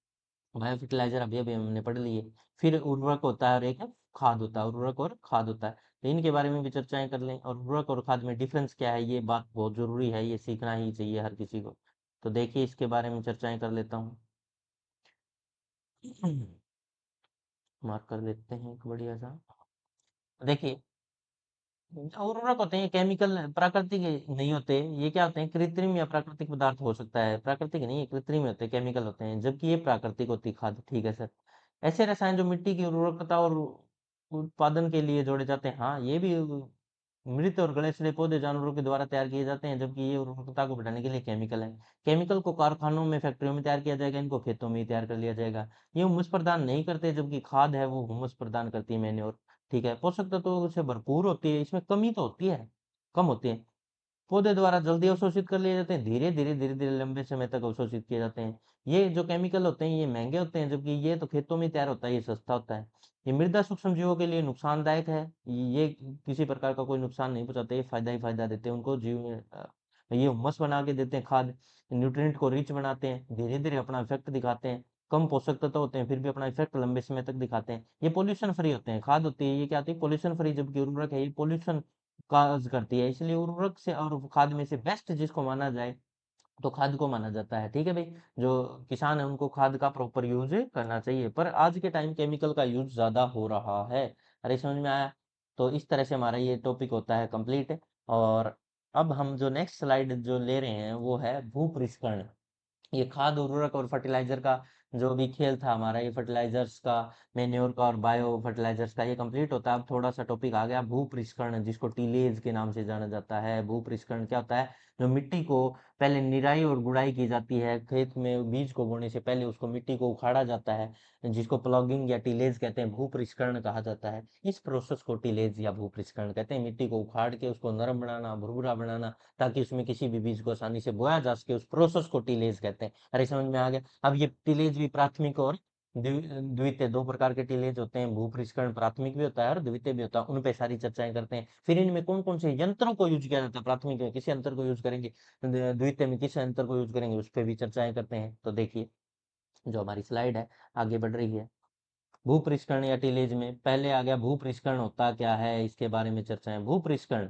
बायो फर्टिलाइजर अभी अभी हमने पढ़ लिए। फिर उर्वरक होता है और एक खाद होता है, उर्वरक और खाद होता है, तो इनके बारे में भी चर्चाएं कर लें। और उर्वरक और खाद में डिफरेंस क्या है, ये बात बहुत जरूरी है, ये सीखना ही चाहिए हर किसी को। तो देखिए इसके बारे में चर्चाएं कर लेता हूँ। मार्क कर देते हैं एक बढ़िया सा। देखिए, उर्वरक होते हैं केमिकल, प्राकृतिक नहीं होते। ये क्या होते हैं, कृत्रिम या प्राकृतिक पदार्थ हो सकता है, प्राकृतिक नहीं, ये कृत्रिम होते हैं, केमिकल होते हैं, जबकि ये प्राकृतिक होती है खाद। ठीक है सर। ऐसे रसायन जो मिट्टी की उर्वरकता और उत्पादन के लिए जोड़े जाते हैं, हाँ ये भी मृत और गले सड़े पौधे जानवरों के द्वारा तैयार किए जाते हैं, जबकि ये उर्वरकता को बढ़ाने के लिए केमिकल है। केमिकल को कारखानों में, फैक्ट्रियों में तैयार किया जाएगा, इनको खेतों में ही तैयार कर लिया जाएगा। ये हुमस प्रदान नहीं करते, जबकि खाद है वो हुमस प्रदान करती है, मैन्योर। ठीक है, पोषक तत्वों से भरपूर होती है, इसमें कमी तो होती है, कम होती है। पौधे द्वारा जल्दी अवशोषित कर लिए जाते हैं, धीरे धीरे धीरे धीरे लंबे समय तक अवशोषित किए जाते हैं। ये जो केमिकल होते हैं ये महंगे होते हैं, जबकि ये तो खेतों में तैयार होता है, ये सस्ता होता है। ये मृदा सूक्ष्म जीवों के लिए नुकसानदायक है। ये किसी प्रकार का कोई नुकसान नहीं पहुंचाते, ये फायदा ही फायदा देते हैं उनको, जीव में ये हुमस बना के देते हैं, खाद न्यूट्रिएंट को रिच बनाते हैं, धीरे धीरे अपना इफेक्ट दिखाते हैं। कम पोषक तत्व होते हैं, फिर भी अपना इफेक्ट लंबे समय तक दिखाते हैं। ये पोल्यूशन फ्री होते हैं, खाद होती है ये क्या होती है, पोल्यूशन फ्री, जबकि उर्वरक है ये पोल्यूशन काज करती है। इसलिए उर्वरक से और खाद में से बेस्ट जिसको माना जाए तो खाद को माना जाता है। ठीक है भाई, जो किसान है उनको खाद का प्रॉपर यूज करना चाहिए, पर आज के टाइम केमिकल का यूज ज्यादा हो रहा है। अरे समझ में आया? तो इस तरह से हमारा ये टॉपिक होता है कंप्लीट। और अब हम जो नेक्स्ट स्लाइड जो ले रहे हैं वो है भूपृष्ठकरण। ये खाद उर्वरक और फर्टिलाइजर का जो भी खेल था हमारा, ये फर्टिलाइजर्स का, मेन्योर का और बायो फर्टिलाइजर्स का, ये कंप्लीट होता है। अब थोड़ा सा टॉपिक आ गया भूपृष्ठकरण, जिसको टीलेज के नाम से जाना जाता है। भूपृष्ठकरण क्या होता है, जो मिट्टी को पहले निराई और गुड़ाई की जाती है, खेत में बीज को बोने से पहले उसको मिट्टी को उखाड़ा जाता है, जिसको प्लॉगिंग या टीलेज कहते हैं, भूपृष्ठकरण कहा जाता है। इस प्रोसेस को टीलेज या भूपृष्ठकरण कहते हैं। मिट्टी को उखाड़ के उसको नरम बनाना, भुरभुरा बनाना, ताकि उसमें किसी भी बीज को आसानी से बोया जा सके, उस प्रोसेस को टीलेज कहते हैं। अरे समझ में आ गया? अब ये टीलेज भी प्राथमिक और द्वितीय, दो प्रकार के टीलेज होते हैं। भूपृष्ठकरण प्राथमिक भी होता है और द्वितीय भी होता है, उन पे सारी चर्चाएं करते हैं। फिर इनमें कौन कौन से यंत्रों को यूज किया जाता है, प्राथमिक में किस यंत्र को यूज करेंगे, द्वितीय में किस यंत्र को यूज करेंगे, उस पर भी चर्चाएं करते हैं। तो देखिए जो हमारी स्लाइड है आगे बढ़ रही है। भूपृष्ठकरण या टीलेज में पहले आ गया भूपृष्ठकरण होता क्या है, इसके बारे में चर्चाएं। भूपृष्ठकरण,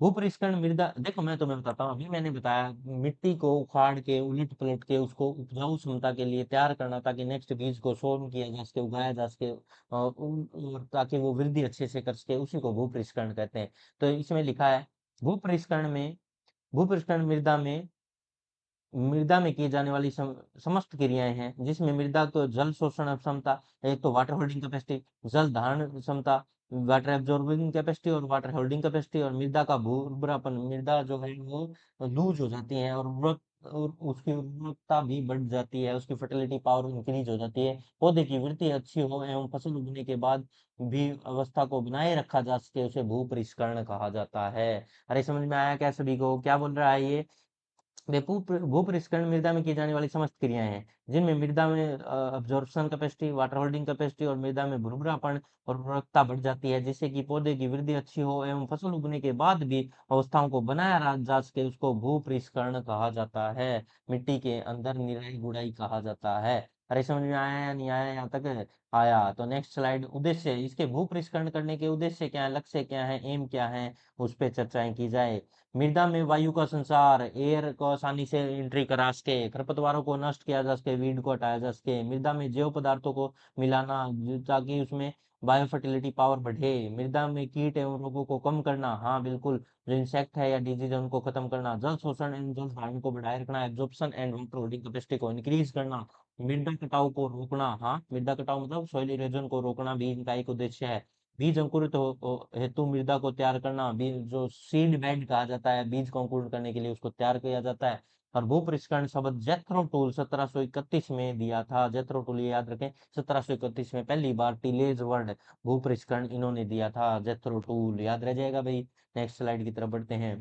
भूपृष्ठकरण मृदा, देखो मैं तुम्हें बताता हूँ, अभी मैंने बताया मिट्टी को उखाड़ के उलट पलट के उसको उपजाऊ क्षमता के लिए तैयार करना, ताकि नेक्स्ट बीज को सोन किया जा सके, उगाया जा सके, और ताकि वो वृद्धि अच्छे से कर सके, उसी को भूपृष्ठकरण कहते हैं। तो इसमें लिखा है भूपृष्ठकरण में, भूपृष्ठकरण मृदा में की जाने वाली समस्त क्रियाएं हैं, जिसमें मृदा को जल शोषण क्षमता, एक तो वाटर होल्डिंग कैपेसिटी, जल धारण क्षमता, वाटर एब्जॉर्बिंग कैपेसिटी और वाटर होल्डिंग कैपेसिटी, और मृदा का भूरभरापन, मृदा जो है वो लूज हो जाती है, और उसकी उर्वरकता भी बढ़ जाती है, उसकी फर्टिलिटी पावर इंक्रीज हो जाती है, पौधे की वृद्धि अच्छी हो एवं फसल उगने के बाद भी अवस्था को बनाए रखा जा सके, उसे भूपरिष्करण कहा जाता है। अरे समझ में आया क्या सभी को, क्या बोल रहा है ये? भूपरिष्करण मृदा में की जाने वाली समस्त क्रियाएं हैं, जिनमें मृदा में absorption capacity, water holding capacity और मृदा में भुरभुरापन और उर्वरकता बढ़ जाती है, जिससे कि पौधे की वृद्धि अच्छी हो एवं फसल उगने के बाद भी अवस्थाओं को बनाया जा सके, उसको भूपरिष्करण कहा जाता है। मिट्टी के अंदर निराई गुड़ाई कहा जाता है। अरे समझ में आया या नहीं आया यहाँ तक? आया। तो नेक्स्ट स्लाइड, उद्देश्य, इसके भू पृष्ठकरण करने के उद्देश्य क्या है, लक्ष्य क्या है, एम क्या है, उस पे चर्चाएं की जाए। मृदा में वायु का संचार, एयर को आसानी से एंट्री करा सके, खरपतवारों को नष्ट किया जा सके, वीड को हटाया जा सके, मृदा में जैव पदार्थों को मिलाना ताकि उसमें बायो फर्टिलिटी पावर बढ़े, मृदा में कीट एवं रोगों को कम करना, हाँ बिल्कुल, जो इंसेक्ट है या डिजीज है उनको खत्म करना, जल शोषण एवं जल धारण को बढ़ाए रखना, absorption and water holding capacity को इंक्रीज करना, मृदा कटाव को रोकना, हाँ मृदा कटाव मतलब सॉइल इरोजन को रोकना भी इनका एक उद्देश्य है। बीज अंकुरित हेतु मृदा को तैयार करना, बीज जो सीड बेड कहा जाता है, बीज को अंकुरित करने के लिए उसको तैयार किया जाता है। और भू पृष्ठकरण शब्द जेथरो टूल 1731 में दिया था, जेथरो टूल ये याद रखें, 1731 में पहली बार टिलेज वर्ड भू पृष्ठकरण इन्होंने दिया था, जेथरो टूल याद रह जाएगा भाई। नेक्स्ट स्लाइड की तरफ बढ़ते हैं।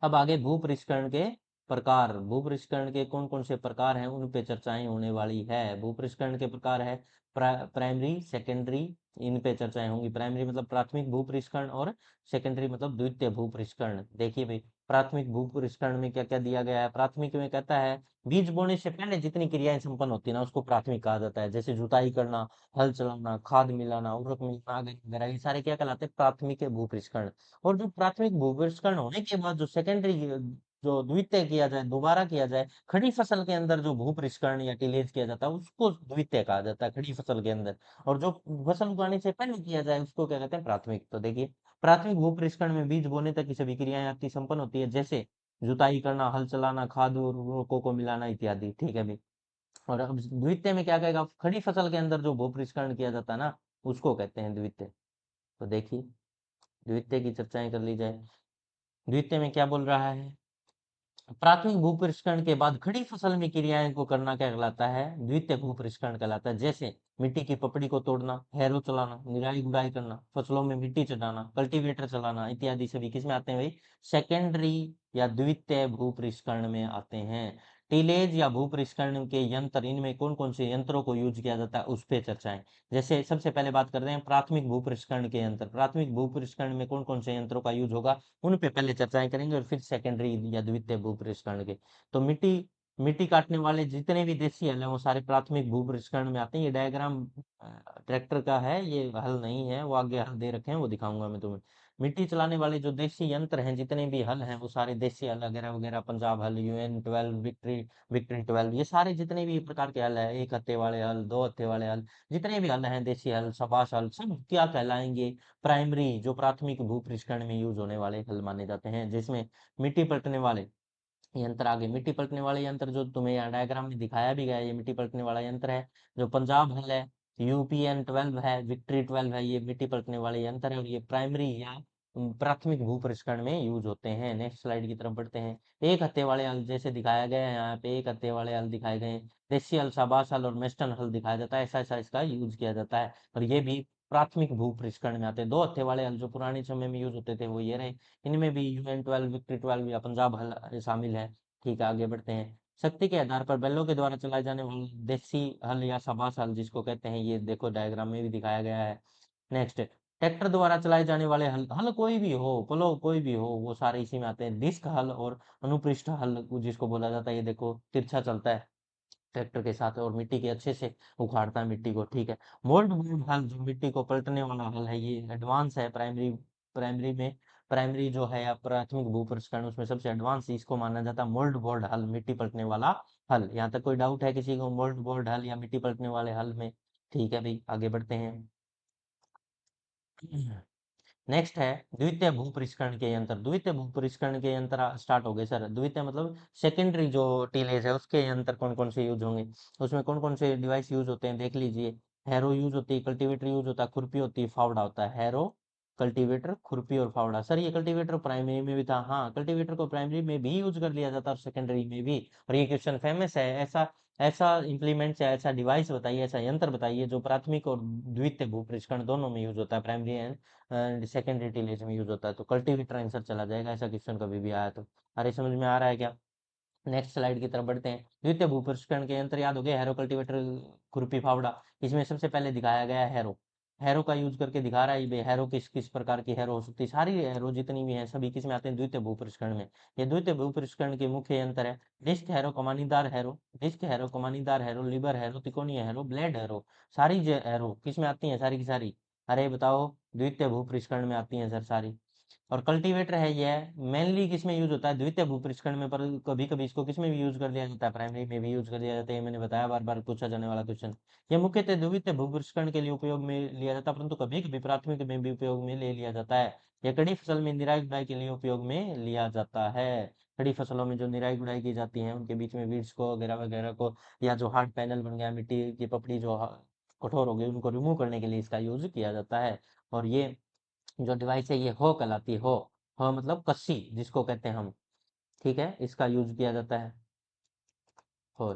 अब आगे भू पृष्ठकरण के प्रकार, भू पृष्ठकरण के कौन कौन से प्रकार हैं उन पे चर्चाएं होने वाली है। भू पृष्ठकरण के प्रकार है प्राइमरी, सेकेंडरी, इन पे चर्चाएं होंगी। प्राइमरी मतलब प्राथमिक भू पृष्ठकरण, और सेकेंडरी मतलब द्वितीय भू पृष्ठकरण। देखिए भाई, प्राथमिक भू पृष्ठकरण में क्या क्या दिया गया है। प्राथमिक में कहता है बीज बोने से पहले जितनी क्रियाएं संपन्न होती है ना उसको प्राथमिक कहा जाता है, जैसे जुताई करना, हल चलाना, खाद मिलाना, उर्वरक मिलाना वगैरह, ये सारे क्या कहलाते हैं, प्राथमिक भू पृष्ठकरण। और जो प्राथमिक भूपृष्ठकरण होने के बाद जो सेकेंडरी, जो द्वितीय किया जाए, दोबारा किया जाए, खड़ी फसल के अंदर जो भूपृष्ठकरण या टिलेज किया जाता है उसको द्वितीय कहा जाता है, खड़ी फसल के अंदर। और जो फसल उगाने से पहले किया जाए उसको क्या कहते हैं, प्राथमिक। तो देखिए, प्राथमिक भूपृष्ठकरण में बीज बोने तक की सभी क्रियाएं आपकी संपन्न होती है, जैसे जुताई करना, हल चलाना, खाद उर्वरकों को मिलाना इत्यादि, ठीक है भाई। और अब द्वितीय में क्या कहेगा, खड़ी फसल के अंदर जो भूपृष्ठकरण किया जाता है ना उसको कहते हैं द्वितीय। तो देखिए, द्वितीय की चर्चाएं कर ली जाए। द्वितीय में क्या बोल रहा है, प्राथमिक भूपरिष्करण के बाद खड़ी फसल में क्रियाएं को करना क्या कहलाता है, द्वितीय भूपरिष्करण कहलाता है। जैसे मिट्टी की पपड़ी को तोड़ना, हैरो चलाना, निराई गुड़ाई करना, फसलों में मिट्टी चढ़ाना, कल्टीवेटर चलाना इत्यादि सभी किसमें आते हैं भाई, सेकेंडरी या द्वितीय भूपरिष्करण में आते हैं। टीलेज या भूपरिष्करण के यंत्र, इनमें कौन कौन से यंत्रों को यूज किया जाता है उस पर चर्चाएं। जैसे सबसे पहले बात करते हैं प्राथमिक भूपरिष्करण के यंत्र। प्राथमिक भूपरिष्करण में कौन कौन से यंत्रों का यूज होगा उन पे पहले चर्चाएं करेंगे, और फिर सेकेंडरी या द्वितीय भूपृष्ठकरण के। तो मिट्टी मिट्टी काटने वाले जितने भी देसी हल हैं वो सारे प्राथमिक भूपृष्ठकरण में आते हैं। ये डायग्राम ट्रैक्टर का है, ये हल नहीं है, वो आगे हल दे रखे हैं वो दिखाऊंगा मैं तुम्हें। मिट्टी चलाने वाले जो देसी यंत्र हैं, जितने भी हल हैं वो सारे देसी हल वगैरह वगैरह, पंजाब हल, UN 12, विक्ट्री विक्ट्री 12, ये सारे जितने भी प्रकार के हल है, एक हत्थे वाले हल, दो हत्थे वाले हल, जितने भी हल हैं, देसी हल, सबाश हल, सब क्या कहलाएंगे, प्राइमरी, जो प्राथमिक भूपृष्ठकरण में यूज होने वाले हल माने जाते हैं। जिसमें मिट्टी पलटने वाले यंत्र, आगे मिट्टी पलटने वाले यंत्र जो तुम्हें यहाँ डायग्राम में दिखाया भी गया है, ये मिट्टी पलटने वाला यंत्र है। जो पंजाब हल है, UPN 12 है, विक्ट्री 12 है, ये मिट्टी पलटने वाले यंत्र है, और ये प्राइमरी या प्राथमिक भूपृष्ठकरण में यूज होते हैं। नेक्स्ट स्लाइड की तरफ बढ़ते हैं। एक हत्थे वाले हल जैसे दिखाया गया है यहाँ पे, एक हत्थे वाले हल दिखाए गए हैं, देसी हल, साबास हल और मेस्टन हल दिखाया जाता है, ऐसा ऐसा इसका यूज किया जाता है। और ये भी प्राथमिक भूपृष्ठकरण में आते हैं। दो हत्थे वाले हल जो पुराने समय में यूज होते थे वो ये रहे, इनमें भी UN 12, विक्ट्री 12 या पंजाब हल शामिल है। ठीक है, आगे बढ़ते हैं। शक्ति के आधार पर बैलों के द्वारा चलाए जाने वाले देसी हल या सबास हल जिसको कहते हैं, ये देखो डायग्राम में भी दिखाया गया है। नेक्स्ट, ट्रैक्टर द्वारा चलाए जाने वाले हल, हल कोई भी हो, प्लो कोई भी हो, वो सारे इसी में आते हैं। डिस्क हल और अनुपृष्ठ हल जिसको बोला जाता है, ये देखो तिरछा चलता है ट्रैक्टर के साथ और मिट्टी के अच्छे से उखाड़ता है मिट्टी को, ठीक है। मोल्ड बोर्ड हल जो मिट्टी को पलटने वाला हल है, ये एडवांस है। प्राइमरी प्राइमरी में प्राइमरी जो है या प्राथमिक भूपृष्ठकरण उसमें सबसे एडवांस इसको माना जाता है, मोल्ड बोर्ड हल, मिट्टी पलटने वाला हल। यहाँ तक कोई डाउट है किसी को मोल्ड बोर्ड हल या मिट्टी पलटने वाले हल में? ठीक है भाई, आगे बढ़ते हैं। नेक्स्ट है द्वितीय भूपरिष्करण के यंत्र। द्वितीय भूपरिष्करण के यंत्र स्टार्ट हो गए सर। द्वितीय मतलब सेकेंडरी जो टीलेज है उसके यंत्र कौन कौन से यूज होंगे, उसमें कौन कौन से डिवाइस यूज होते हैं देख लीजिए। हैरो यूज होती है, कल्टीवेटर यूज होता है, खुरपी होती है, फावड़ा होता है। हैरो, कल्टीवेटर, खुरपी और फावड़ा। सर ये कल्टीवेटर प्राइमरी में भी था, हाँ कल्टीवेटर को प्राइमरी में भी यूज कर लिया जाता है और सेकेंडरी में भी। और ये क्वेश्चन फेमस है, ऐसा ऐसा इम्प्लीमेंट या ऐसा डिवाइस बताइए, ऐसा यंत्र बताइए जो प्राथमिक और द्वितीय भूपरिष्करण दोनों में यूज होता है, प्राइमरी एंड सेकेंडरी टिलेज में यूज होता है। तो कल्टीवेटर आंसर चला जाएगा, ऐसा क्वेश्चन कभी भी आया तो। अरे समझ में आ रहा है क्या? नेक्स्ट स्लाइड की तरफ बढ़ते हैं। द्वितीय भूपरिष्करण के यंत्र याद हो गए, हैरो, कल्टीवेटर, खुरपी, फावड़ा। इसमें सबसे पहले दिखाया गया है हैरो। हैरो का यूज करके दिखा रहा है ये हैरो किस किस प्रकार की हैरो हो सकती है। सारी हैरो जितनी भी हैं सभी किस में आते हैं, द्वितीय भूपृष्ठकण में। ये द्वितीय भूपृष्ठकण के मुख्य अंतर है, डिस्क हैरो, कमानीदार हैरो, डिस्क हैरो, कमानीदार हैरो, लिबर हैरो, तिकोनी हैरो, ब्लेड हैरो, सारी जो हैरो किस में आती है, सारी की सारी, अरे बताओ, द्वितीय भूपृष्ठकण में आती है सर सारी। और कल्टीवेटर है यह मेनली किस में यूज होता है, द्वितीय भूपृष्ठकण में, पर कभी कभी इसको किस में भी यूज कर लिया जाता है, प्राइमरी में भी यूज कर लिया जाता है, ये मैंने बताया, बार बार पूछा जाने वाला क्वेश्चन। ये मुख्यतः द्वितीय भूपृष्ठकण के लिए उपयोग में लिया जाता है, परंतु कभी कभी प्राथमिक में भी उपयोग में ले लिया जाता है। यह कड़ी फसल में निराई गुड़ाई के लिए उपयोग में लिया जाता है। खड़ी फसलों में जो निराई गुड़ाई की जाती है उनके बीच में वीड्स को वगैरह वगैरह को, या जो हार्ड पैनल बन गया, मिट्टी की पपड़ी जो कठोर हो गई, उनको रिमूव करने के लिए इसका यूज किया जाता है। और ये जो डिवाइस है ये हो कहलाती है, हो मतलब कस्सी जिसको कहते हैं हम, ठीक है, इसका यूज किया जाता है, हो।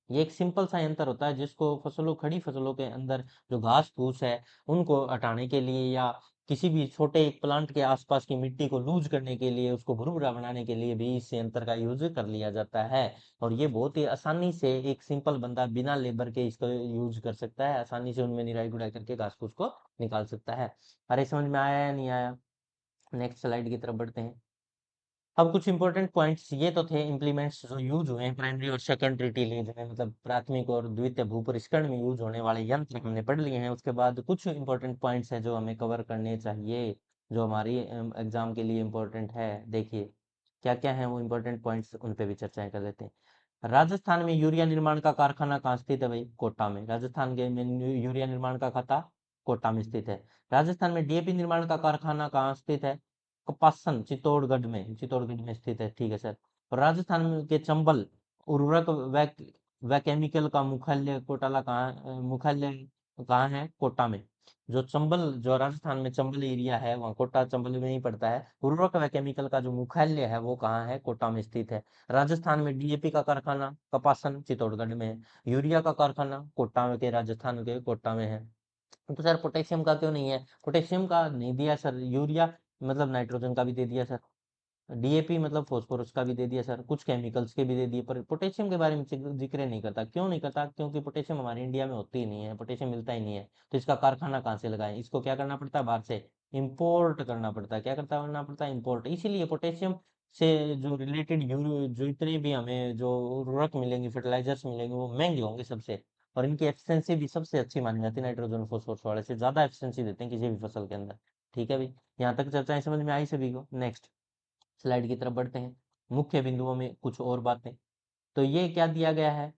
ये एक सिंपल सा यंत्र होता है जिसको फसलों, खड़ी फसलों के अंदर जो घास फूस है उनको हटाने के लिए, या किसी भी छोटे एक प्लांट के आसपास की मिट्टी को लूज करने के लिए, उसको भुरभुरा बनाने के लिए भी इस यंत्र का यूज कर लिया जाता है। और ये बहुत ही आसानी से एक सिंपल बंदा बिना लेबर के इसको यूज कर सकता है, आसानी से उनमें निराई गुड़ाई करके घास फूस को निकाल सकता है। अरे समझ में आया या नहीं आया? नेक्स्ट स्लाइड की तरफ बढ़ते हैं। अब कुछ इंपॉर्टेंट पॉइंट्स ये तो थे इम्प्लीमेंट्स जो यूज हुए हैं प्राइमरी और सेकेंडरी टीलेज में, मतलब प्राथमिक और द्वितीय भूपरिष्करण में यूज होने वाले यंत्र हमने पढ़ लिए हैं। उसके बाद कुछ इंपॉर्टेंट पॉइंट्स हैं जो हमें कवर करने चाहिए, जो हमारी एग्जाम के लिए इम्पोर्टेंट है। देखिए क्या क्या है वो इम्पोर्टेंट पॉइंट्स, उन पे भी चर्चाएं कर लेते हैं। राजस्थान में यूरिया निर्माण का कारखाना कहाँ स्थित है भाई? कोटा में। राजस्थान के में यूरिया निर्माण का खाता कोटा में स्थित है। राजस्थान में डीएपी निर्माण का कारखाना कहाँ स्थित है? कपासन चित्तौड़गढ़ में, चित्तौड़गढ़ में स्थित है, ठीक है सर। और राजस्थान के चंबल उर्वरक व केमिकल का मुख्यालय कोटाला कहाँ, मुख्यालय कहाँ है? कोटा में। जो चंबल, जो राजस्थान में चंबल एरिया है वहाँ कोटा चंबल में ही पड़ता है। उर्वरक व केमिकल का जो मुख्यालय है वो कहाँ है? कोटा में स्थित है। राजस्थान में डीएपी का कारखाना कपासन चित्तौड़गढ़ में है। यूरिया का कारखाना कोटा में के, राजस्थान के कोटा में है। तो सर पोटेशियम का क्यों नहीं है? पोटेशियम का नहीं दिया सर, यूरिया मतलब नाइट्रोजन का भी दे दिया सर, डीएपी मतलब फास्फोरस का भी दे दिया सर, कुछ केमिकल्स के भी दे दिए, पर पोटेशियम के बारे में जिक्र नहीं करता। क्यों नहीं करता? क्योंकि पोटेशियम हमारे इंडिया में होती ही नहीं है, पोटेशियम मिलता ही नहीं है, तो इसका कारखाना कहाँ से लगाएं? इसको क्या करना पड़ता है? बाहर से इम्पोर्ट करना पड़ता है। क्या करना पड़ता है? इम्पोर्ट। इसीलिए पोटेशियम से जो रिलेटेड जो इतने भी हमें जो उर्वरक मिलेंगे, फर्टिलाइजर्स मिलेंगे, वो महंगे होंगे सबसे। और इनकी एफिशिएंसी भी सबसे अच्छी मानी जाती है, नाइट्रोजन फोस्फोरस वाले से ज्यादा एफिशिएंसी देते हैं किसी भी फसल के अंदर। ठीक है भाई, यहाँ तक चर्चाएं समझ में आई सभी को? नेक्स्ट स्लाइड की तरफ बढ़ते हैं। मुख्य बिंदुओं में कुछ और बातें। तो ये क्या दिया गया है?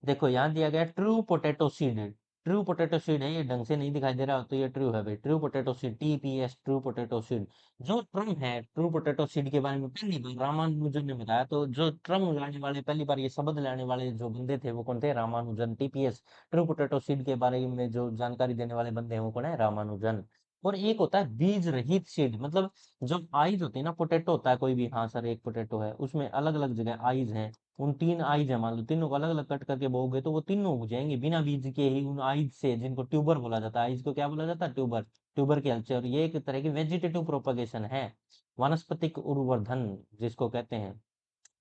देखो यहाँ दिया गया true potato seed. True potato seed है, ये ढंग से नहीं दिखाई दे रहा हो तो ये ट्रू है भाई, true potato seed, TPS, true potato seed. जो ट्रम है ट्रू पोटैटो सीड के बारे में पहली बार रामानुजन ने बताया। तो जो ट्रम लाने वाले, पहली बार ये शब्द लाने वाले जो बंदे थे वो कौन थे? Ramanujan. TPS true potato seed के बारे में जो जानकारी देने वाले बंदे हैं वो कौन है? रामानुजन। और एक होता है बीज रहित सीड, मतलब जो आइज होती है ना, पोटैटो होता है कोई भी, हाँ सर एक पोटैटो है, उसमें अलग अलग जगह आइज हैं, उन तीन आइज है, मान लो तीनों को अलग अलग कट करके बोओगे तो वो तीनों उग जाएंगे बिना बीज के ही, उन आइज से, जिनको ट्यूबर बोला जाता है। आइज को क्या बोला जाता है? ट्यूबर। ट्यूबर कल्चर, ये एक तरह की वेजिटेटिव प्रोपगेशन है, वानस्पतिक उर्वर्धन जिसको कहते हैं।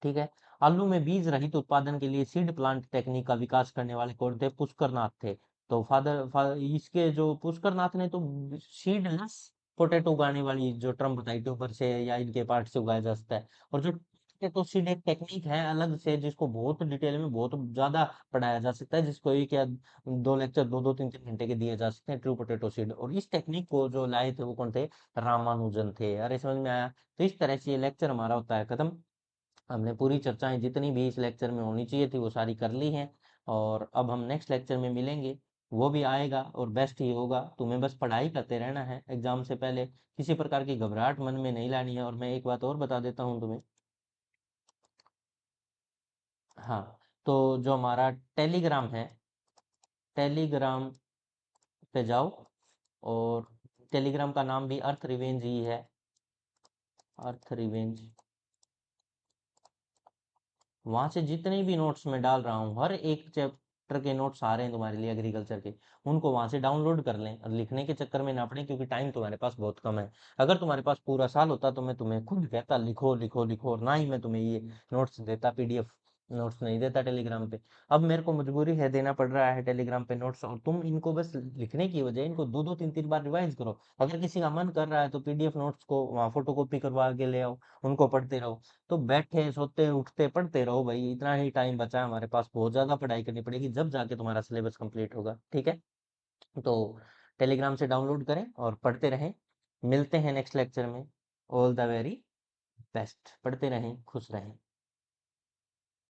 ठीक है। आलू में बीज रहित उत्पादन के लिए सीड प्लांट टेक्निक का विकास करने वाले कौन थे? पुष्कर थे। तो इसके जो पुष्कर ने तो सीडलेस पोटैटो उगाने वाली जो ट्रम बताई, ट्यूबर से या इनके पार्ट से उगाया जा सकता है। और जो पोटैटो सीड एक टेक्निक है अलग से, जिसको बहुत डिटेल में बहुत ज्यादा पढ़ाया जा सकता है, जिसको एक या दो लेक्चर, दो दो तीन तीन घंटे के दिए जा सकते हैं, ट्रू पोटैटो सीड। और इस टेक्निक को जो लाए थे वो कौन थे? रामानुजन थे। अरे समझ में आया? तो इस तरह से ये लेक्चर हमारा होता है खत्म। हमने पूरी चर्चाएं जितनी भी इस लेक्चर में होनी चाहिए थी वो सारी कर ली हैं। और अब हम नेक्स्ट लेक्चर में मिलेंगे, वो भी आएगा और बेस्ट ही होगा। तुम्हें बस पढ़ाई करते रहना है एग्जाम से पहले, किसी प्रकार की घबराहट मन में नहीं लानी है। और मैं एक बात और बता देता हूँ तुम्हें, हाँ, तो जो हमारा टेलीग्राम है, टेलीग्राम पे जाओ, और टेलीग्राम का नाम भी अर्थ रिवेंज ही है, अर्थ रिवेंज। वहां से जितने भी नोट्स मैं डाल रहा हूँ, हर एक चैप्टर के नोट्स आ रहे हैं तुम्हारे लिए एग्रीकल्चर के, उनको वहां से डाउनलोड कर लें, और लिखने के चक्कर में ना पड़े, क्योंकि टाइम तुम्हारे पास बहुत कम है। अगर तुम्हारे पास पूरा साल होता तो मैं तुम्हें खुद कहता लिखो लिखो लिखो, और ना ही मैं तुम्हें ये नोट्स देता पीडीएफ नोट्स नहीं देता टेलीग्राम पे। अब मेरे को मजबूरी है, देना पड़ रहा है टेलीग्राम पे नोट्स, और तुम इनको बस लिखने की बजाय इनको दो दो तीन तीन बार रिवाइज करो। अगर किसी का मन कर रहा है तो पीडीएफ नोट्स को वहाँ फोटोकॉपी करवा के ले आओ, उनको पढ़ते रहो। तो बैठे सोते उठते पढ़ते रहो भाई, इतना ही टाइम बचा है हमारे पास, बहुत ज्यादा पढ़ाई करनी पड़ेगी जब जाके तुम्हारा सिलेबस कंप्लीट होगा, ठीक है। तो टेलीग्राम से डाउनलोड करें और पढ़ते रहें। मिलते हैं नेक्स्ट लेक्चर में। ऑल द वेरी बेस्ट, पढ़ते रहें, खुश रहें।